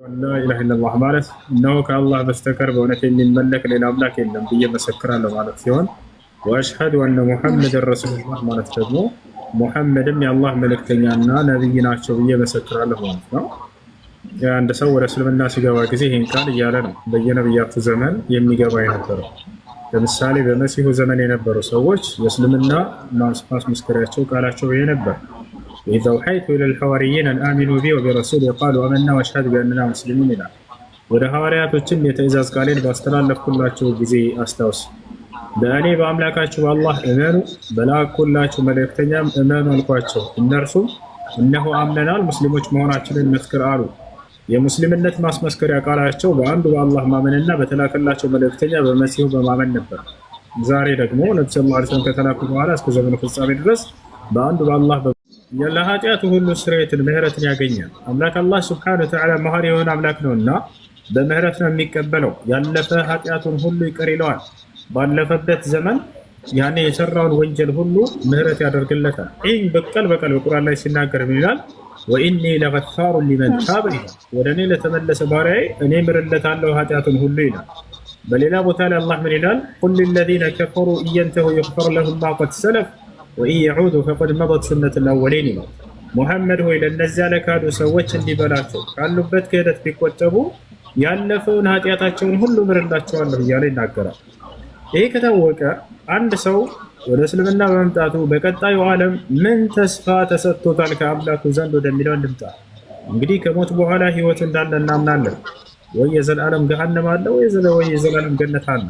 لا إله إلا الله ማለት ነው ከአላህ በስተቀር በእውነት የሚመለክ ሌላ አምላክ የለም ብዬ መሰክራለሁ ማለት ሲሆን ወአሽሀዱ አነ ሙሐመድን ረሱሉላህ ማለት ደግሞ ሙሐመድም የአላህ መልእክተኛና ነብይ ናቸው ብዬ መሰክራለሁ ማለት ነው። አንድ ሰው ወደ እስልምና ሲገባ ጊዜ ይህን ቃል እያለ ነው በየነብያቱ ዘመን የሚገባ የነበረው። ለምሳሌ በመሲሁ ዘመን የነበሩ ሰዎች የእስልምና ማስመስከሪያቸው ቃላቸው ይሄ ነበር። وإذا أوحيت إلى الحواريين أن آمنوا بي وبرسولي قالوا آمنا واشهد بأننا مسلمون ይላል። ወደ ሐዋርያቶችም የትእዛዝ ቃሌን ባስተላለፍኩላቸው ጊዜ አስታውስ፣ በእኔ በአምላካችሁ በአላህ እመኑ፣ በላኩላችሁ መልእክተኛም እመኑ አልኳቸው። እነርሱም እነሆ አምነናል ሙስሊሞች መሆናችንን መስክር አሉ። የሙስሊምነት ማስመስከሪያ ቃላቸው በአንዱ በአላህ ማመንና በተላከላቸው መልእክተኛ በመሲሁ በማመን ነበር። ዛሬ ደግሞ ነብዩ ሰለላሁ ዐለይሂ ወሰለም ከተላኩ በኋላ እስከ ዘመኑ ፍጻሜ ድረስ በአንዱ በአላህ ለኃጢአቱ ሁሉ ስርየትን ምህረትን ያገኛል። አምላክ አላህ ሱብሓነሁ ወተዓላ መሐሪ የሆነ አምላክ ነውና በምህረት ነው የሚቀበለው። ያለፈ ኃጢአቱን ሁሉ ይቅር ይለዋል። ባለፈበት ዘመን ያኔ የሰራውን ወንጀል ሁሉ ምህረት ያደርግለታል። ይህ በቀል በቁርአን ላይ ሲናገር ምን ይላል? ወኢኒ ለገፋሩ ሊመን ታበ ይላል። ወደ እኔ ለተመለሰ ባሪያዬ እኔ ምርለታለሁ ኃጢአቱን ሁሉ ይላል። በሌላ ቦታ ላይ አላህ ምን ይላል? ቁል ሊለዚነ ከፈሩ ኢየንተሁ ይግፈር ለሁም ማ ቀድ ሰለፍ ወኢን የዑዱ ፈቀድ መደት ሱነቱል አወሊን ይላል። ሙሐመድ ሆይ ለእነዚያ ለካዱ ሰዎች እንዲህ በላቸው ካሉበት ክህደት ቢቆጠቡ ያለፈውን ኃጢአታቸውን ሁሉ ምርላቸዋለሁ እያለ ይናገራል። ይህ ከታወቀ አንድ ሰው ወደ እስልምና በመምጣቱ በቀጣዩ ዓለም ምን ተስፋ ተሰጥቶታል ከአምላኩ ዘንድ ወደሚለው እንምጣ። እንግዲህ ከሞት በኋላ ህይወት እንዳለ እናምናለን። ወይ የዘላለም ገሃነም አለ ወይ የዘላለም ገነት አለ።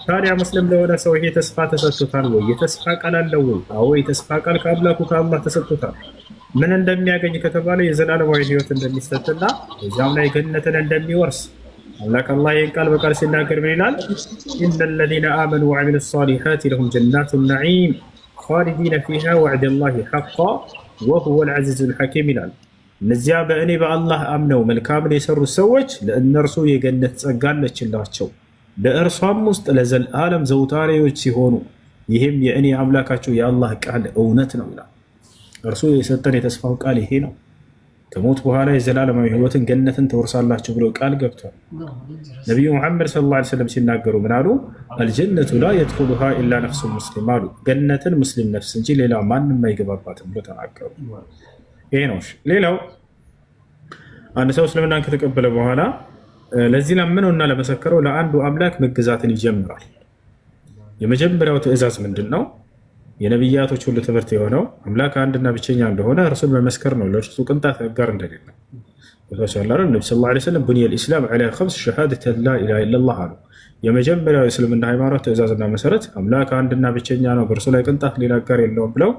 ታዲያ ሙስሊም ለሆነ ሰው ይሄ ተስፋ ተሰጥቶታል ወይ? የተስፋ ቃል አለው ወይ? አዎ የተስፋ ቃል ከአምላኩ ከአላህ ተሰጥቶታል። ምን እንደሚያገኝ ከተባለ የዘላለማዊ ህይወት እንደሚሰጥና እዛም ላይ ገነትን እንደሚወርስ አምላክ አላህ ይህን ቃል በቃል ሲናገር ምን ይላል? ኢነል ለዚነ አመኑ ወዐሚሉ ሷሊሓት ለሁም ጀናቱ ነዒም ኻሊዲነ ፊሃ ወዕደላሂ ሐqqን ወሁወል ዐዚዙል ሐኪም ይላል። እነዚያ በእኔ በአላህ አምነው መልካምን የሰሩ ሰዎች ለእነርሱ የገነት ጸጋ አለችላቸው በእርሷም ውስጥ ለዘላለም ዘውታሪዎች ሲሆኑ ይህም የእኔ አምላካቸው የአላህ ቃል እውነት ነው ይላል። እርሱ የሰጠን የተስፋው ቃል ይሄ ነው። ከሞት በኋላ የዘላለማዊ ህይወትን ገነትን ትወርሳላችሁ ብሎ ቃል ገብቷል። ነቢዩ ሙሐመድ ሰለላሁ ዐለይሂ ወሰለም ሲናገሩ ምን አሉ? አልጀነቱ ላ የድኹሉሃ ኢላ ነፍሱ ሙስሊም አሉ። ገነትን ሙስሊም ነፍስ እንጂ ሌላ ማንም አይገባባትም ብሎ ተናገሩ። ይሄ ነው። ሌላው አንድ ሰው እስልምናን ከተቀበለ በኋላ ለዚህ ላመነውና ለመሰከረው ለአንዱ አምላክ መገዛትን ይጀምራል። የመጀመሪያው ትእዛዝ ምንድን ነው? የነቢያቶች ሁሉ ትምህርት የሆነው አምላክ አንድና ብቸኛ እንደሆነ እርሱን መመስከር ነው። ለእርሱ ቅንጣት አጋር እንደሌለ ነቢ ሰለላሁ ዐለይሂ ወሰለም ቡኒየል ኢስላም ዐላ ኸምስ ሸሃደተ ላ ኢላሃ ኢለላህ አሉ። የመጀመሪያው የእስልምና ሃይማኖት ትእዛዝና መሰረት አምላክ አንድና ብቸኛ ነው፣ በእርሱ ላይ ቅንጣት ሌላ አጋር የለውም ብለው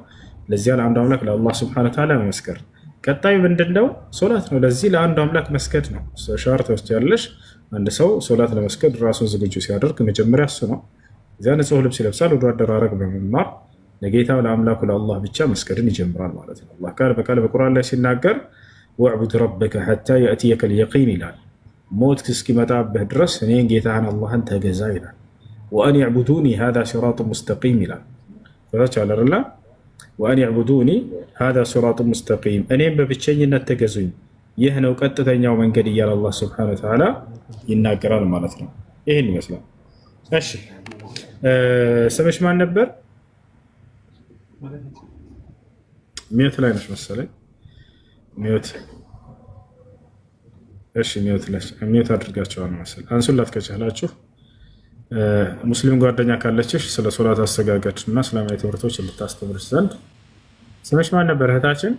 ለዚያ ለአንዱ አምላክ ለአላህ ሱብሓነሁ ወተዓላ መመስከር። ቀጣዩ ምንድነው? ሶላት ነው። ለዚህ ለአንዱ አምላክ መስገድ ነው። ሻርት ውስጥ ያለሽ አንድ ሰው ሶላት ለመስገድ ራሱን ዝግጁ ሲያደርግ መጀመሪያ እሱ ነው። እዚያ ንጹህ ልብስ ይለብሳል። ወደ አደራረግ በመማር ለጌታው ለአምላኩ ለአላህ ብቻ መስገድን ይጀምራል ማለት ነው። አላህ ቃል በቃል በቁርአን ላይ ሲናገር ወዕቡድ ረበከ ሐታ የእትየከል የቂን ይላል። ሞት እስኪመጣብህ ድረስ እኔን ጌታህን አላህን ተገዛ ይላል። ወአን ያዕቡዱኒ ሃዛ ሲራጡን ሙስተቂም ይላል። አላ ወአን ያዕቡዱኒ ሃዛ ሲራጡን ሙስተቂም፣ እኔም በብቸኝነት ተገዙኝ፣ ይህ ነው ቀጥተኛው መንገድ እያለ አላህ ሱብሓነሁ ወተዓላ ይናገራል ማለት ነው። ይህን ይመስላል። እሺ ስምሽ ማን ነበር? ሚዩት ላይ ነሽ መሰለኝ። ሚዩት እሺ፣ ሚዩት አድርጋቸዋል መሰለኝ። አንሱላት ከቻላችሁ። ሙስሊም ጓደኛ ካለችሽ ስለ ሶላት አሰጋገድ እና እስላማዊ ትምህርቶች ልታስተምርሽ ዘንድ። ስምሽ ማን ነበር እህታችን?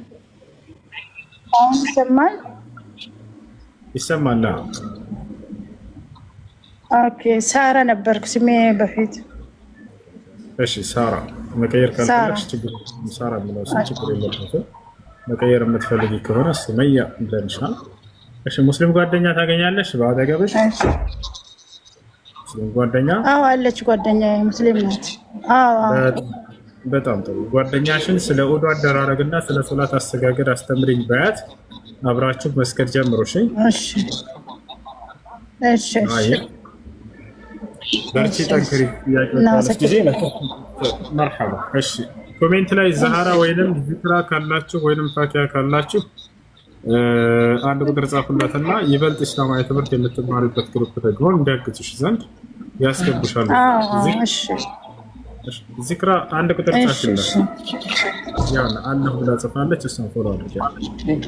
ይሰማል? ይሰማል። ኦኬ፣ ሳራ ነበርኩ ስሜ በፊት። እሺ ሳራ መቀየር ካልፈለግሽ ችግር ሳራ የሚለው ስም ችግር የለበትም። መቀየር የምትፈልጊ ከሆነ ሱመያ ብለንሻል። እሺ ሙስሊም ጓደኛ ታገኛለሽ በአጠገብሽ? ሙስሊም ጓደኛ? አዎ አለች ጓደኛ ሙስሊም ናት። አዎ በጣም ጥሩ። ጓደኛሽን ስለ ኡዱ አደራረግና ስለ ሶላት አሰጋገድ አስተምሪኝ በያት። አብራችሁ መስገድ ጀምሩ። እሺ እሺ እሺ። በርቺ ጠንክሪ። ያቀጣለሽ ጊዜ መርሐባ። እሺ ኮሜንት ላይ ዛህራ ወይንም ዚክራ ካላችሁ ወይንም ፋቲያ ካላችሁ አንድ ቁጥር ጻፉላትና ይበልጥ እስላማዊ ትምህርት የምትማሪበት ግሩፕ ደግሞ እንዲያግዙሽ ዘንድ ያስገቡሻል። ዚክራ አንድ ቁጥር ጻፍላት። ያውና አላህ ብላ ጽፋለች። እሷን ፎሎ አድርጊ።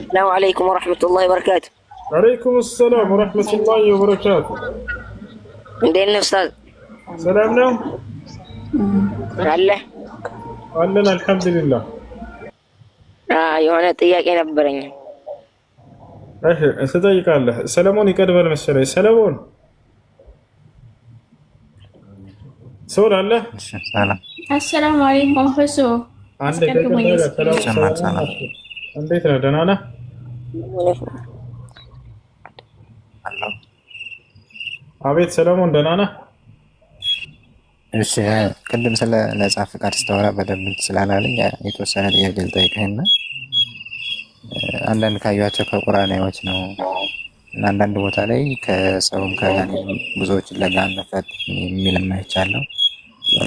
ሰላም አለይኩም ወራህመቱላሂ ወበረካቱ። ወአለይኩም ሰላም ወራህመቱላሂ ወበረካቱ። እንዴት ነህ ኡስታዝ? ሰላም ነው አለ አለን አልሐምዱሊላህ። የሆነ ጥያቄ ነበረኝ። እሺ ትጠይቃለህ። ሰለሞን ይቀድማል መሰለኝ። ሰለሞን ሰው አለ። አሰላሙ አለይኩም ሁሱ። እንዴት ነህ? ደህና ነህ? አቤት ሰለሞን ደህና ነህ? እሺ ቅድም ስለ ነጻ ፍቃድ ስታወራ በደንብ ስላላለኝ የተወሰነ ጥያቄ ልጠይቅህና አንዳንድ ካዩዋቸው ከቁርአናዎች ነው እና አንዳንድ ቦታ ላይ ከሰውም ከጋኔ ብዙዎችን ለገሃነም ፈት የሚልም አይቻለሁ።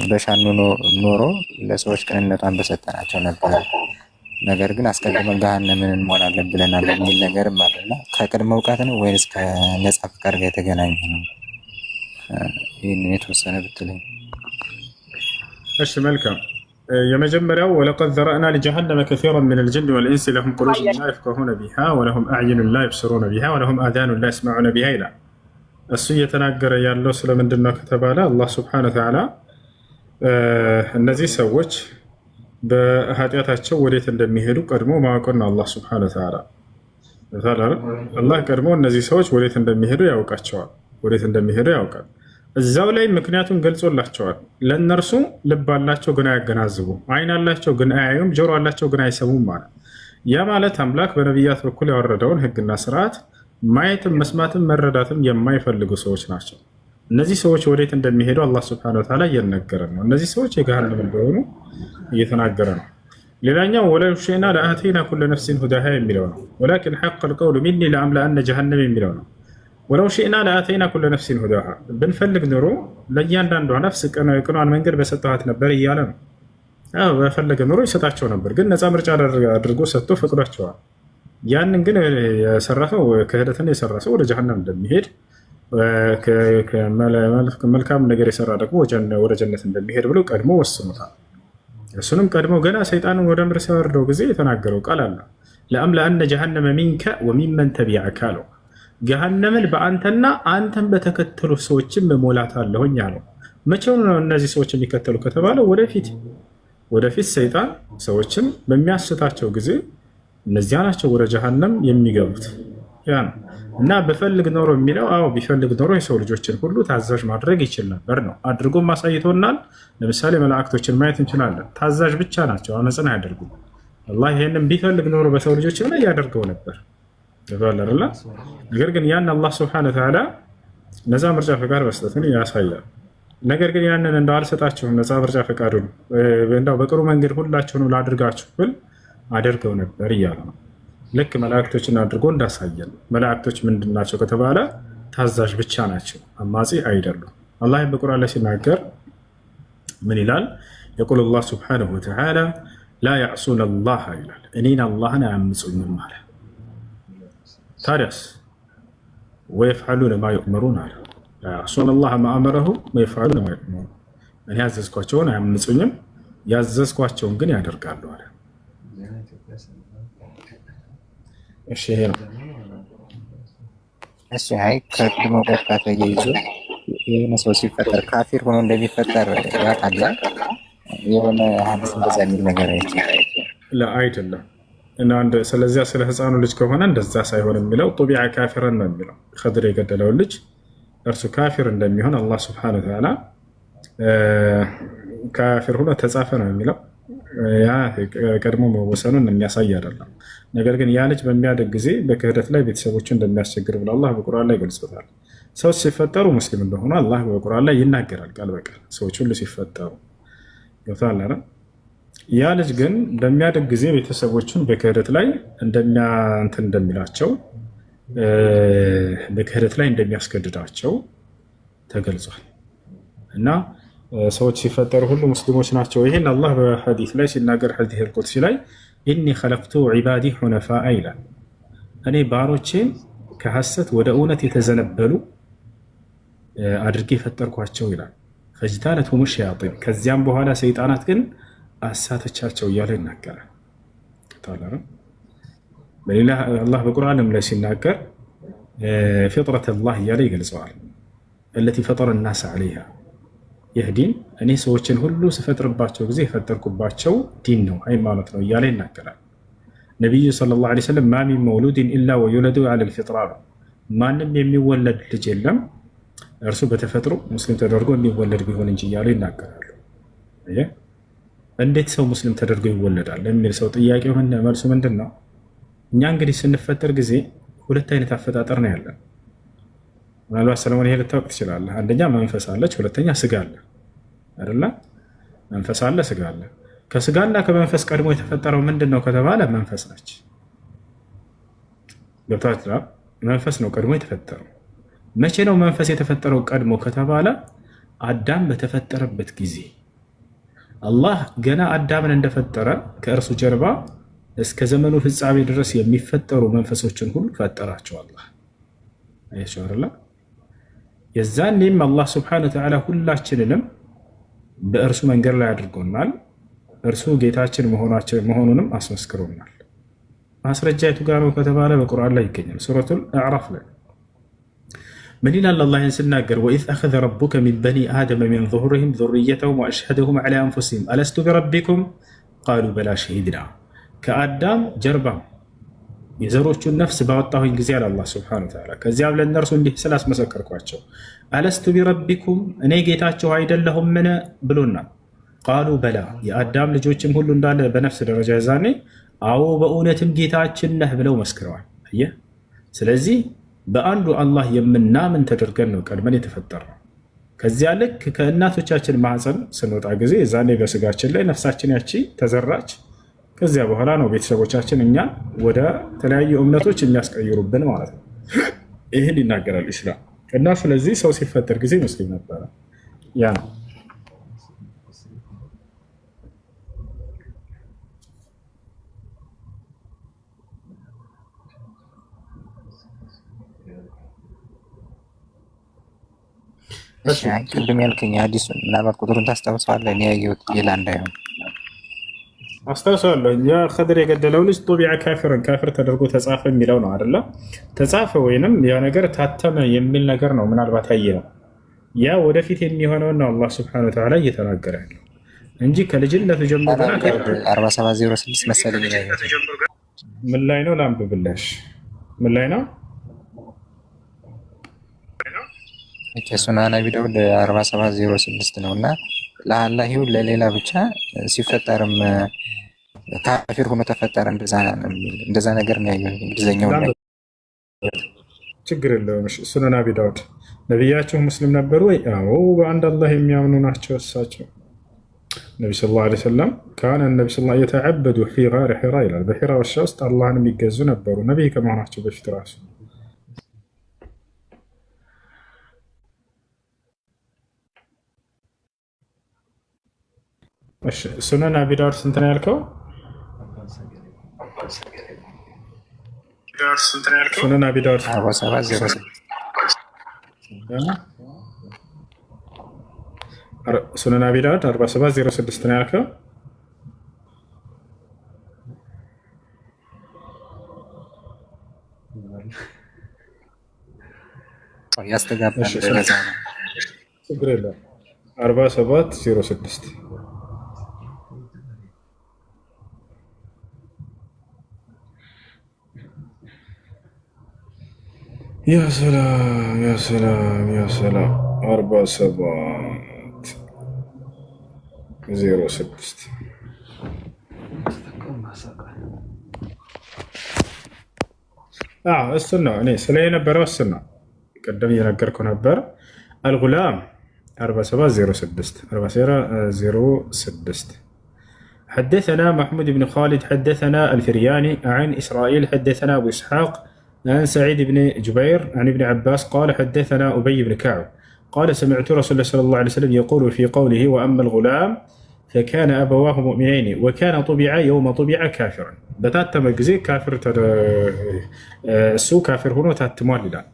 በሻኑ ኖሮ ለሰዎች ቅንነቷን በሰጠናቸው ነበር። ነገር ግን አስቀድመን ገሃነምን እንሞላለን ብለናል የሚል ነገርም አለና ከቅድመ እውቀት ነው ወይስ ከነጻ ፍቃድ ጋር የተገናኘ ነው? ይህንን የተወሰነ ብትለኝ። እሺ መልካም። የመጀመሪያው ወለቀድ ዘረእና ሊጀሃነመ ከሲረን ሚነል ጅኒ ወልኢንሲ ለሁም ቁሉቡን ላ የፍቀሁነ ቢሃ ወለሁም አዕዩኑን ላ የብስሩነ ቢሃ ወለሁም አዛኑን ላ የስመዑነ ቢሃ ይላል። እሱ እየተናገረ ያለው ስለምንድን ነው ከተባለ አላህ ሱብሓነሁ ወተዓላ እነዚህ ሰዎች በኃጢአታቸው ወዴት እንደሚሄዱ ቀድሞ ማወቁን አላህ ሱብሓነሁ ወተዓላ አላህ ቀድሞ እነዚህ ሰዎች ወዴት እንደሚሄዱ ያውቃቸዋል። ወዴት እንደሚሄዱ ያውቃል። እዛው ላይ ምክንያቱም ገልጾላቸዋል። ለእነርሱ ልብ አላቸው ግን አያገናዝቡም፣ አይን አላቸው ግን አያዩም፣ ጆሮ አላቸው ግን አይሰሙም ማለት። ያ ማለት አምላክ በነቢያት በኩል ያወረደውን ሕግና ስርዓት ማየትም መስማትም መረዳትም የማይፈልጉ ሰዎች ናቸው። እነዚህ ሰዎች ወዴት እንደሚሄዱ አላህ ሱብሓነሁ ወተዓላ እየነገረ ነው። እነዚህ ሰዎች የገሃነም እንደሆኑ እየተናገረ ነው። ሌላኛው ወለው ሺእና ለአተይና ኩለ ነፍሲን ሁዳሃ የሚለው ነው። ወላኪን ሐቀል ቀውሉ ሚኒ ለአምለአነ ጀሃነም የሚለው ነው። ወለው ሺእና ለአተይና ኩለ ነፍሲን ሁዳሃ ብንፈልግ ኖሮ ለእያንዳንዷ ነፍስ ቅኗን መንገድ በሰጠኋት ነበር እያለ ነው። በፈለገ ኖሮ ይሰጣቸው ነበር፣ ግን ነፃ ምርጫ አድርጎ ሰጥቶ ፈቅዷቸዋል። ያንን ግን የሰራ ሰው ክህደትን የሰራ ሰው ወደ ጀሃነም እንደሚሄድ፣ መልካም ነገር የሰራ ደግሞ ወደ ጀነት እንደሚሄድ ብሎ ቀድሞ ወስኖታል። እሱንም ቀድሞ ገና ሰይጣንን ወደ ምድር ሲያወርደው ጊዜ የተናገረው ቃል አለ። ለአምለአነ ጀሃነመ ሚንከ ወሚመን ተቢዐከ አለው። ገሃነምን በአንተና አንተን በተከተሉ ሰዎችም እሞላታለሁኝ አለው። መቼው ነው እነዚህ ሰዎች የሚከተሉ ከተባለ ወደፊት ሰይጣን ሰዎችን በሚያስታቸው ጊዜ እነዚያ ናቸው ወደ ጀሃነም የሚገቡት። ያ ነው እና በፈልግ ኖሮ የሚለው ቢፈልግ ኖሮ የሰው ልጆችን ሁሉ ታዛዥ ማድረግ ይችል ነበር ነው። አድርጎም አሳይቶናል። ለምሳሌ መላእክቶችን ማየት እንችላለን። ታዛዥ ብቻ ናቸው፣ አመፅን አያደርጉም። አላህ ይሄንን ቢፈልግ ኖሮ በሰው ልጆች ላይ ያደርገው ነበር። ነገር ግን ያን አላህ ሱብሓነሁ ወተዓላ ነፃ ምርጫ ፈቃድ መስጠቱን ያሳያል። ነገር ግን ያንን እንደው አልሰጣችሁም ነፃ ምርጫ ፈቃዱን እንደው በቅሩ መንገድ ሁላችሁንም ላድርጋችሁ ብል አደርገው ነበር እያለ ነው። ልክ መላእክቶችን አድርጎ እንዳሳየን። መላእክቶች ምንድን ናቸው ከተባለ ታዛዥ ብቻ ናቸው፣ አማጺ አይደሉም። አላህ በቁርአን ላይ ሲናገር ምን ይላል? የቁል አላህ ሱብሓነሁ ወተዓላ ላ ያዕሱነ አላህ ይላል፣ እኔን አላህን አያምፁኝም አለ። ታዲያስ ወየፍዐሉነ ማ ዩእመሩን አለ። ላ ያዕሱነ አላህ ማ አመረሁም ወየፍዐሉነ ማ ዩእመሩን፣ እኔ ያዘዝኳቸውን አያምፁኝም፣ ያዘዝኳቸውን ግን ያደርጋሉ አለ። እሺ ይሄ ነው። እሺ አይ ከቅድመ እውቀት ጋር ተያይዞ የሆነ ሰው ሲፈጠር ካፊር ሆኖ እንደሚፈጠር ያውቃል። የሆነ ሐዲስ እንደዛ የሚል ነገር አይደለም። እና ስለዚያ ስለ ህፃኑ ልጅ ከሆነ እንደዛ ሳይሆን የሚለው ጡቢዓ ካፊረን ነው የሚለው። ኸድር የገደለውን ልጅ እርሱ ካፊር እንደሚሆን አላህ ሱብሓነሁ ወተዓላ ካፊር ሆኖ ተጻፈ ነው የሚለው። ያ ቀድሞ መወሰኑን የሚያሳይ አይደለም። ነገር ግን ያ ልጅ በሚያደግ ጊዜ በክህደት ላይ ቤተሰቦችን እንደሚያስቸግር ብሎ አላህ በቁርአን ላይ ገልጾታል። ሰዎች ሲፈጠሩ ሙስሊም እንደሆኑ አላህ በቁርአን ላይ ይናገራል ቃል በቃል ሰዎች ሁሉ ሲፈጠሩ ገብቷል አይደል? ያ ልጅ ግን በሚያደግ ጊዜ ቤተሰቦቹን በክህደት ላይ እንደሚላቸው በክህደት ላይ እንደሚያስገድዳቸው ተገልጿል። እና ሰዎች ሲፈጠሩ ሁሉ ሙስሊሞች ናቸው። ይህን አላህ በሐዲስ ላይ ሲናገር ሐዲስ አልቁድሲ ላይ ኢኒ ኸለቅቱ ዒባዲ ሑነፋአ ይላል። እኔ ባሮቼን ከሐሰት ወደ እውነት የተዘነበሉ አድርጌ ፈጠርኳቸው ይላል። ፈጅታነትሁም ሸያጢን ከዚያም በኋላ ሰይጣናት ግን አሳተቻቸው እያለ ይናገራል። በሌላ አላህ በቁርአንም ላይ ሲናገር ፊጥረት ላህ እያለ ይገልጸዋል። التي فطر الناس عليها ይህ ዲን እኔ ሰዎችን ሁሉ ስፈጥርባቸው ጊዜ የፈጠርኩባቸው ዲን ነው ሃይማኖት ነው እያለ ይናገራል። ነቢዩ ሰለላሁ ዐለይሂ ወሰለም ማ ሚን መውሉድን ኢላ ወዩለዱ ዐለል ፊጥራ ማንም የሚወለድ ልጅ የለም እርሱ በተፈጥሮ ሙስሊም ተደርጎ የሚወለድ ቢሆን እንጂ እያሉ ይናገራሉ። እንዴት ሰው ሙስሊም ተደርጎ ይወለዳል የሚል ሰው ጥያቄው መልሱ ምንድን ነው? እኛ እንግዲህ ስንፈጠር ጊዜ ሁለት አይነት አፈጣጠር ነው ያለን። ምናልባት ሰለሞን ይሄ ልታውቅ ትችላለህ። አንደኛ መንፈስ አለች፣ ሁለተኛ ስጋ አለ አይደለ? መንፈስ አለ፣ ስጋ አለ። ከስጋና ከመንፈስ ቀድሞ የተፈጠረው ምንድን ነው ከተባለ መንፈስ ነች። ገብታችኋል? መንፈስ ነው ቀድሞ የተፈጠረው። መቼ ነው መንፈስ የተፈጠረው ቀድሞ ከተባለ አዳም በተፈጠረበት ጊዜ አላህ ገና አዳምን እንደፈጠረ ከእርሱ ጀርባ እስከ ዘመኑ ፍጻሜ ድረስ የሚፈጠሩ መንፈሶችን ሁሉ ፈጠራቸው አላህ። አያችሁ አይደል? የዛኔም አላህ ሱብሓነሁ ወተዓላ ሁላችንንም በእርሱ መንገድ ላይ አድርጎናል። እርሱ ጌታችን መሆኑንም አስመስክሮናል። ማስረጃ የቱ ጋር ነው ከተባለ በቁርአን ላይ ይገኛል። ሱረቱል አዕራፍ ላይ ምን ይላል አላህ ሲናገር ወኢዝ አኸዘ ረቡከ ሚን በኒ አደመ ሚን ዙሁሪሂም ዙርየተሁም ወአሽሀደሁም ዐላ አንፉሲሂም አለስቱ ቢረቢኩም ቃሉ በላ ሸሂድና ከአዳም ጀርባ የዘሮቹን ነፍስ ባወጣሁኝ ጊዜ አለ አላህ ሱብሓነሁ ወተዓላ ከዚያም ለእነርሱ እንዲህ ስላስመሰከርኳቸው አለስቱ ቢረቢኩም እኔ ጌታቸው አይደለሁምን ብሎናል። ቃሉ በላ የአዳም ልጆችም ሁሉ እንዳለ በነፍስ ደረጃ የዛኔ አዎ በእውነትም ጌታችን ነህ ብለው መስክረዋል። አየህ፣ ስለዚህ በአንዱ አላህ የምናምን ተደርገን ነው ቀድመን የተፈጠርነው። ከዚያ ልክ ከእናቶቻችን ማህፀን ስንወጣ ጊዜ የዛኔ በስጋችን ላይ ነፍሳችን ያቺ ተዘራች። ከዚያ በኋላ ነው ቤተሰቦቻችን እኛ ወደ ተለያዩ እምነቶች የሚያስቀይሩብን ማለት ነው። ይህን ይናገራል ኢስላም እና ስለዚህ ሰው ሲፈጠር ጊዜ ሙስሊም ነበረ። ያ ነው ቅድም ያልከኝ አዲስ ምናልባት ቁጥሩን ታስታውሰዋለህ? እኔ ያየሁት ሌላ እንዳይሆን አስታውሰዋለሁ። ያ ኸድር የገደለው ልጅ ጦቢዓ ካፊርን ካፊር ተደርጎ ተጻፈ የሚለው ነው አይደለ? ተጻፈ ወይንም ያ ነገር ታተመ የሚል ነገር ነው ምናልባት ያየነው። ያ ወደፊት የሚሆነውን ነው አላህ ሱብሓነሁ ወተዓላ እየተናገረ ያለው እንጂ ከልጅነቱ ጀምሮ 4706 መሰለኝ ላይ ምን ላይ ነው ላንብብልሽ? ምን ላይ ነው? ሱናን አቢ ዳውድ 4706 ነው እና ለአላህ ይሁን ለሌላ ብቻ ሲፈጠርም ካፊር ሆኖ ተፈጠረ እንደዛ ነገር ነው ያየው። እንግሊዘኛው ላይ ችግር የለውም። ሱናን አቢ ዳውድ ነቢያቸው ሙስሊም ነበሩ ወይ? አዎ በአንድ አላህ የሚያምኑ ናቸው። እሳቸው ነቢ ሰለላሁ ዐለይሂ ወሰለም ካነ ነቢ ሰለላሁ ዐለይሂ ወሰለም የተዐበዱ ፊ ጋር ሒራ ይላል። በሒራ ዋሻ ውስጥ አላህን የሚገዙ ነበሩ ነቢይ ከመሆናቸው በፊት ራሱ። ሱነን አቢ ዳውድ ስንት ነው ያልከው? ሱነን አቢ ዳውድ 4706 ሱነን አቢ ዳውድ 4706 ነው ያልከው? ያስተጋባል። ችግር የለም 4706 يا سلام يا سلام يا سلام 4706 السنة እኔ ስለ የነበረው السنة ቀደም እየነገርኩ ነበር። الغلام 4706 حدثنا محمود بن خالد حدثنا الفرياني عن إسرائيل حدثنا أبو إسحاق عن سعيد بن جبير عن ابن عباس قال حدثنا أبي بن كعب قال سمعت رسول الله صلى الله عليه وسلم يقول في قوله وأما الغلام فكان أبواه مؤمنين وكان طبع يوم طبع كافرا بتاتم ጊዜ ካፍር እሱ ካፍር ሆኖ ታትሟል ይላል።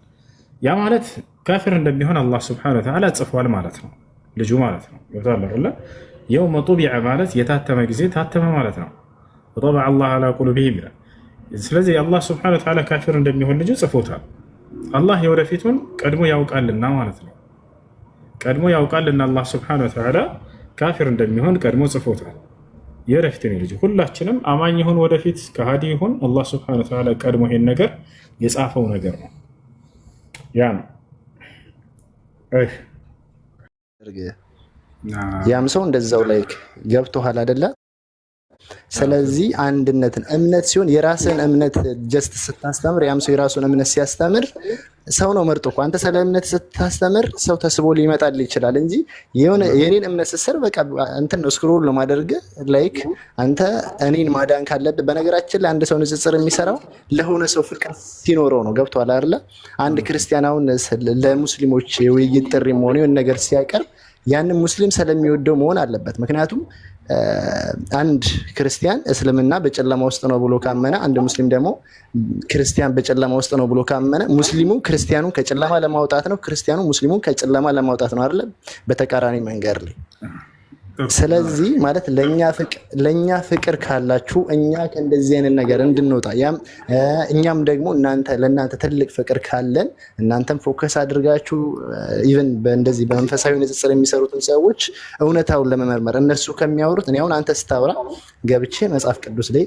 ያ ማለት ካፍር እንደሚሆን አላህ Subhanahu Wa Ta'ala ጽፏል ማለት ነው። ልጁ ማለት ነው። ይወጣል አይደል? يوم طبع ማለት የታተመ ጊዜ ታተመ ማለት ነው። وطبع الله على قلوبهم ይላል። ስለዚህ አላህ Subhanahu Wa Ta'ala ካፍር እንደሚሆን ልጁ ጽፎታል። አላህ የወደፊቱን ቀድሞ ያውቃልና ማለት ነው። ቀድሞ ያውቃልና አላህ Subhanahu Wa Ta'ala ካፊር እንደሚሆን ቀድሞ ጽፎታል። የወደፊቱን ልጅ ሁላችንም አማኝ ይሁን ወደፊት ከሃዲ ይሁን አላህ Subhanahu Wa Ta'ala ቀድሞ ይሄን ነገር የጻፈው ነገር ነው። ያ ነው ያም ሰው እንደዛው ላይ ገብቶሃል አይደለ? ስለዚህ አንድነትን እምነት ሲሆን የራስን እምነት ጀስት ስታስተምር ያም ሰው የራሱን እምነት ሲያስተምር ሰው ነው መርጦ እኮ አንተ ስለ እምነት ስታስተምር ሰው ተስቦ ሊመጣል ይችላል እንጂ የኔን እምነት ስሰር በቃ እንትን ነው ስክሮል ነው ማድረግ ላይክ አንተ እኔን ማዳን ካለብህ። በነገራችን ላይ አንድ ሰው ንጽጽር የሚሰራው ለሆነ ሰው ፍቅር ሲኖረው ነው። ገብቶሃል አይደለ? አንድ ክርስቲያን አሁን ለሙስሊሞች የውይይት ጥሪ መሆን የሆነ ነገር ሲያቀርብ ያንን ሙስሊም ስለሚወደው መሆን አለበት። ምክንያቱም አንድ ክርስቲያን እስልምና በጨለማ ውስጥ ነው ብሎ ካመነ፣ አንድ ሙስሊም ደግሞ ክርስቲያን በጨለማ ውስጥ ነው ብሎ ካመነ ሙስሊሙ ክርስቲያኑን ከጨለማ ለማውጣት ነው፣ ክርስቲያኑ ሙስሊሙን ከጨለማ ለማውጣት ነው አይደል? በተቃራኒ መንገድ ላይ። ስለዚህ ማለት ለኛ ፍቅር ካላችሁ እኛ ከእንደዚህ አይነት ነገር እንድንወጣ እኛም ደግሞ ለእናንተ ትልቅ ፍቅር ካለን እናንተም ፎከስ አድርጋችሁ ኢቨን በእንደዚህ በመንፈሳዊ ንጽጽር የሚሰሩትን ሰዎች እውነታውን ለመመርመር እነሱ ከሚያወሩት እኔ አሁን አንተ ስታወራ ገብቼ መጽሐፍ ቅዱስ ላይ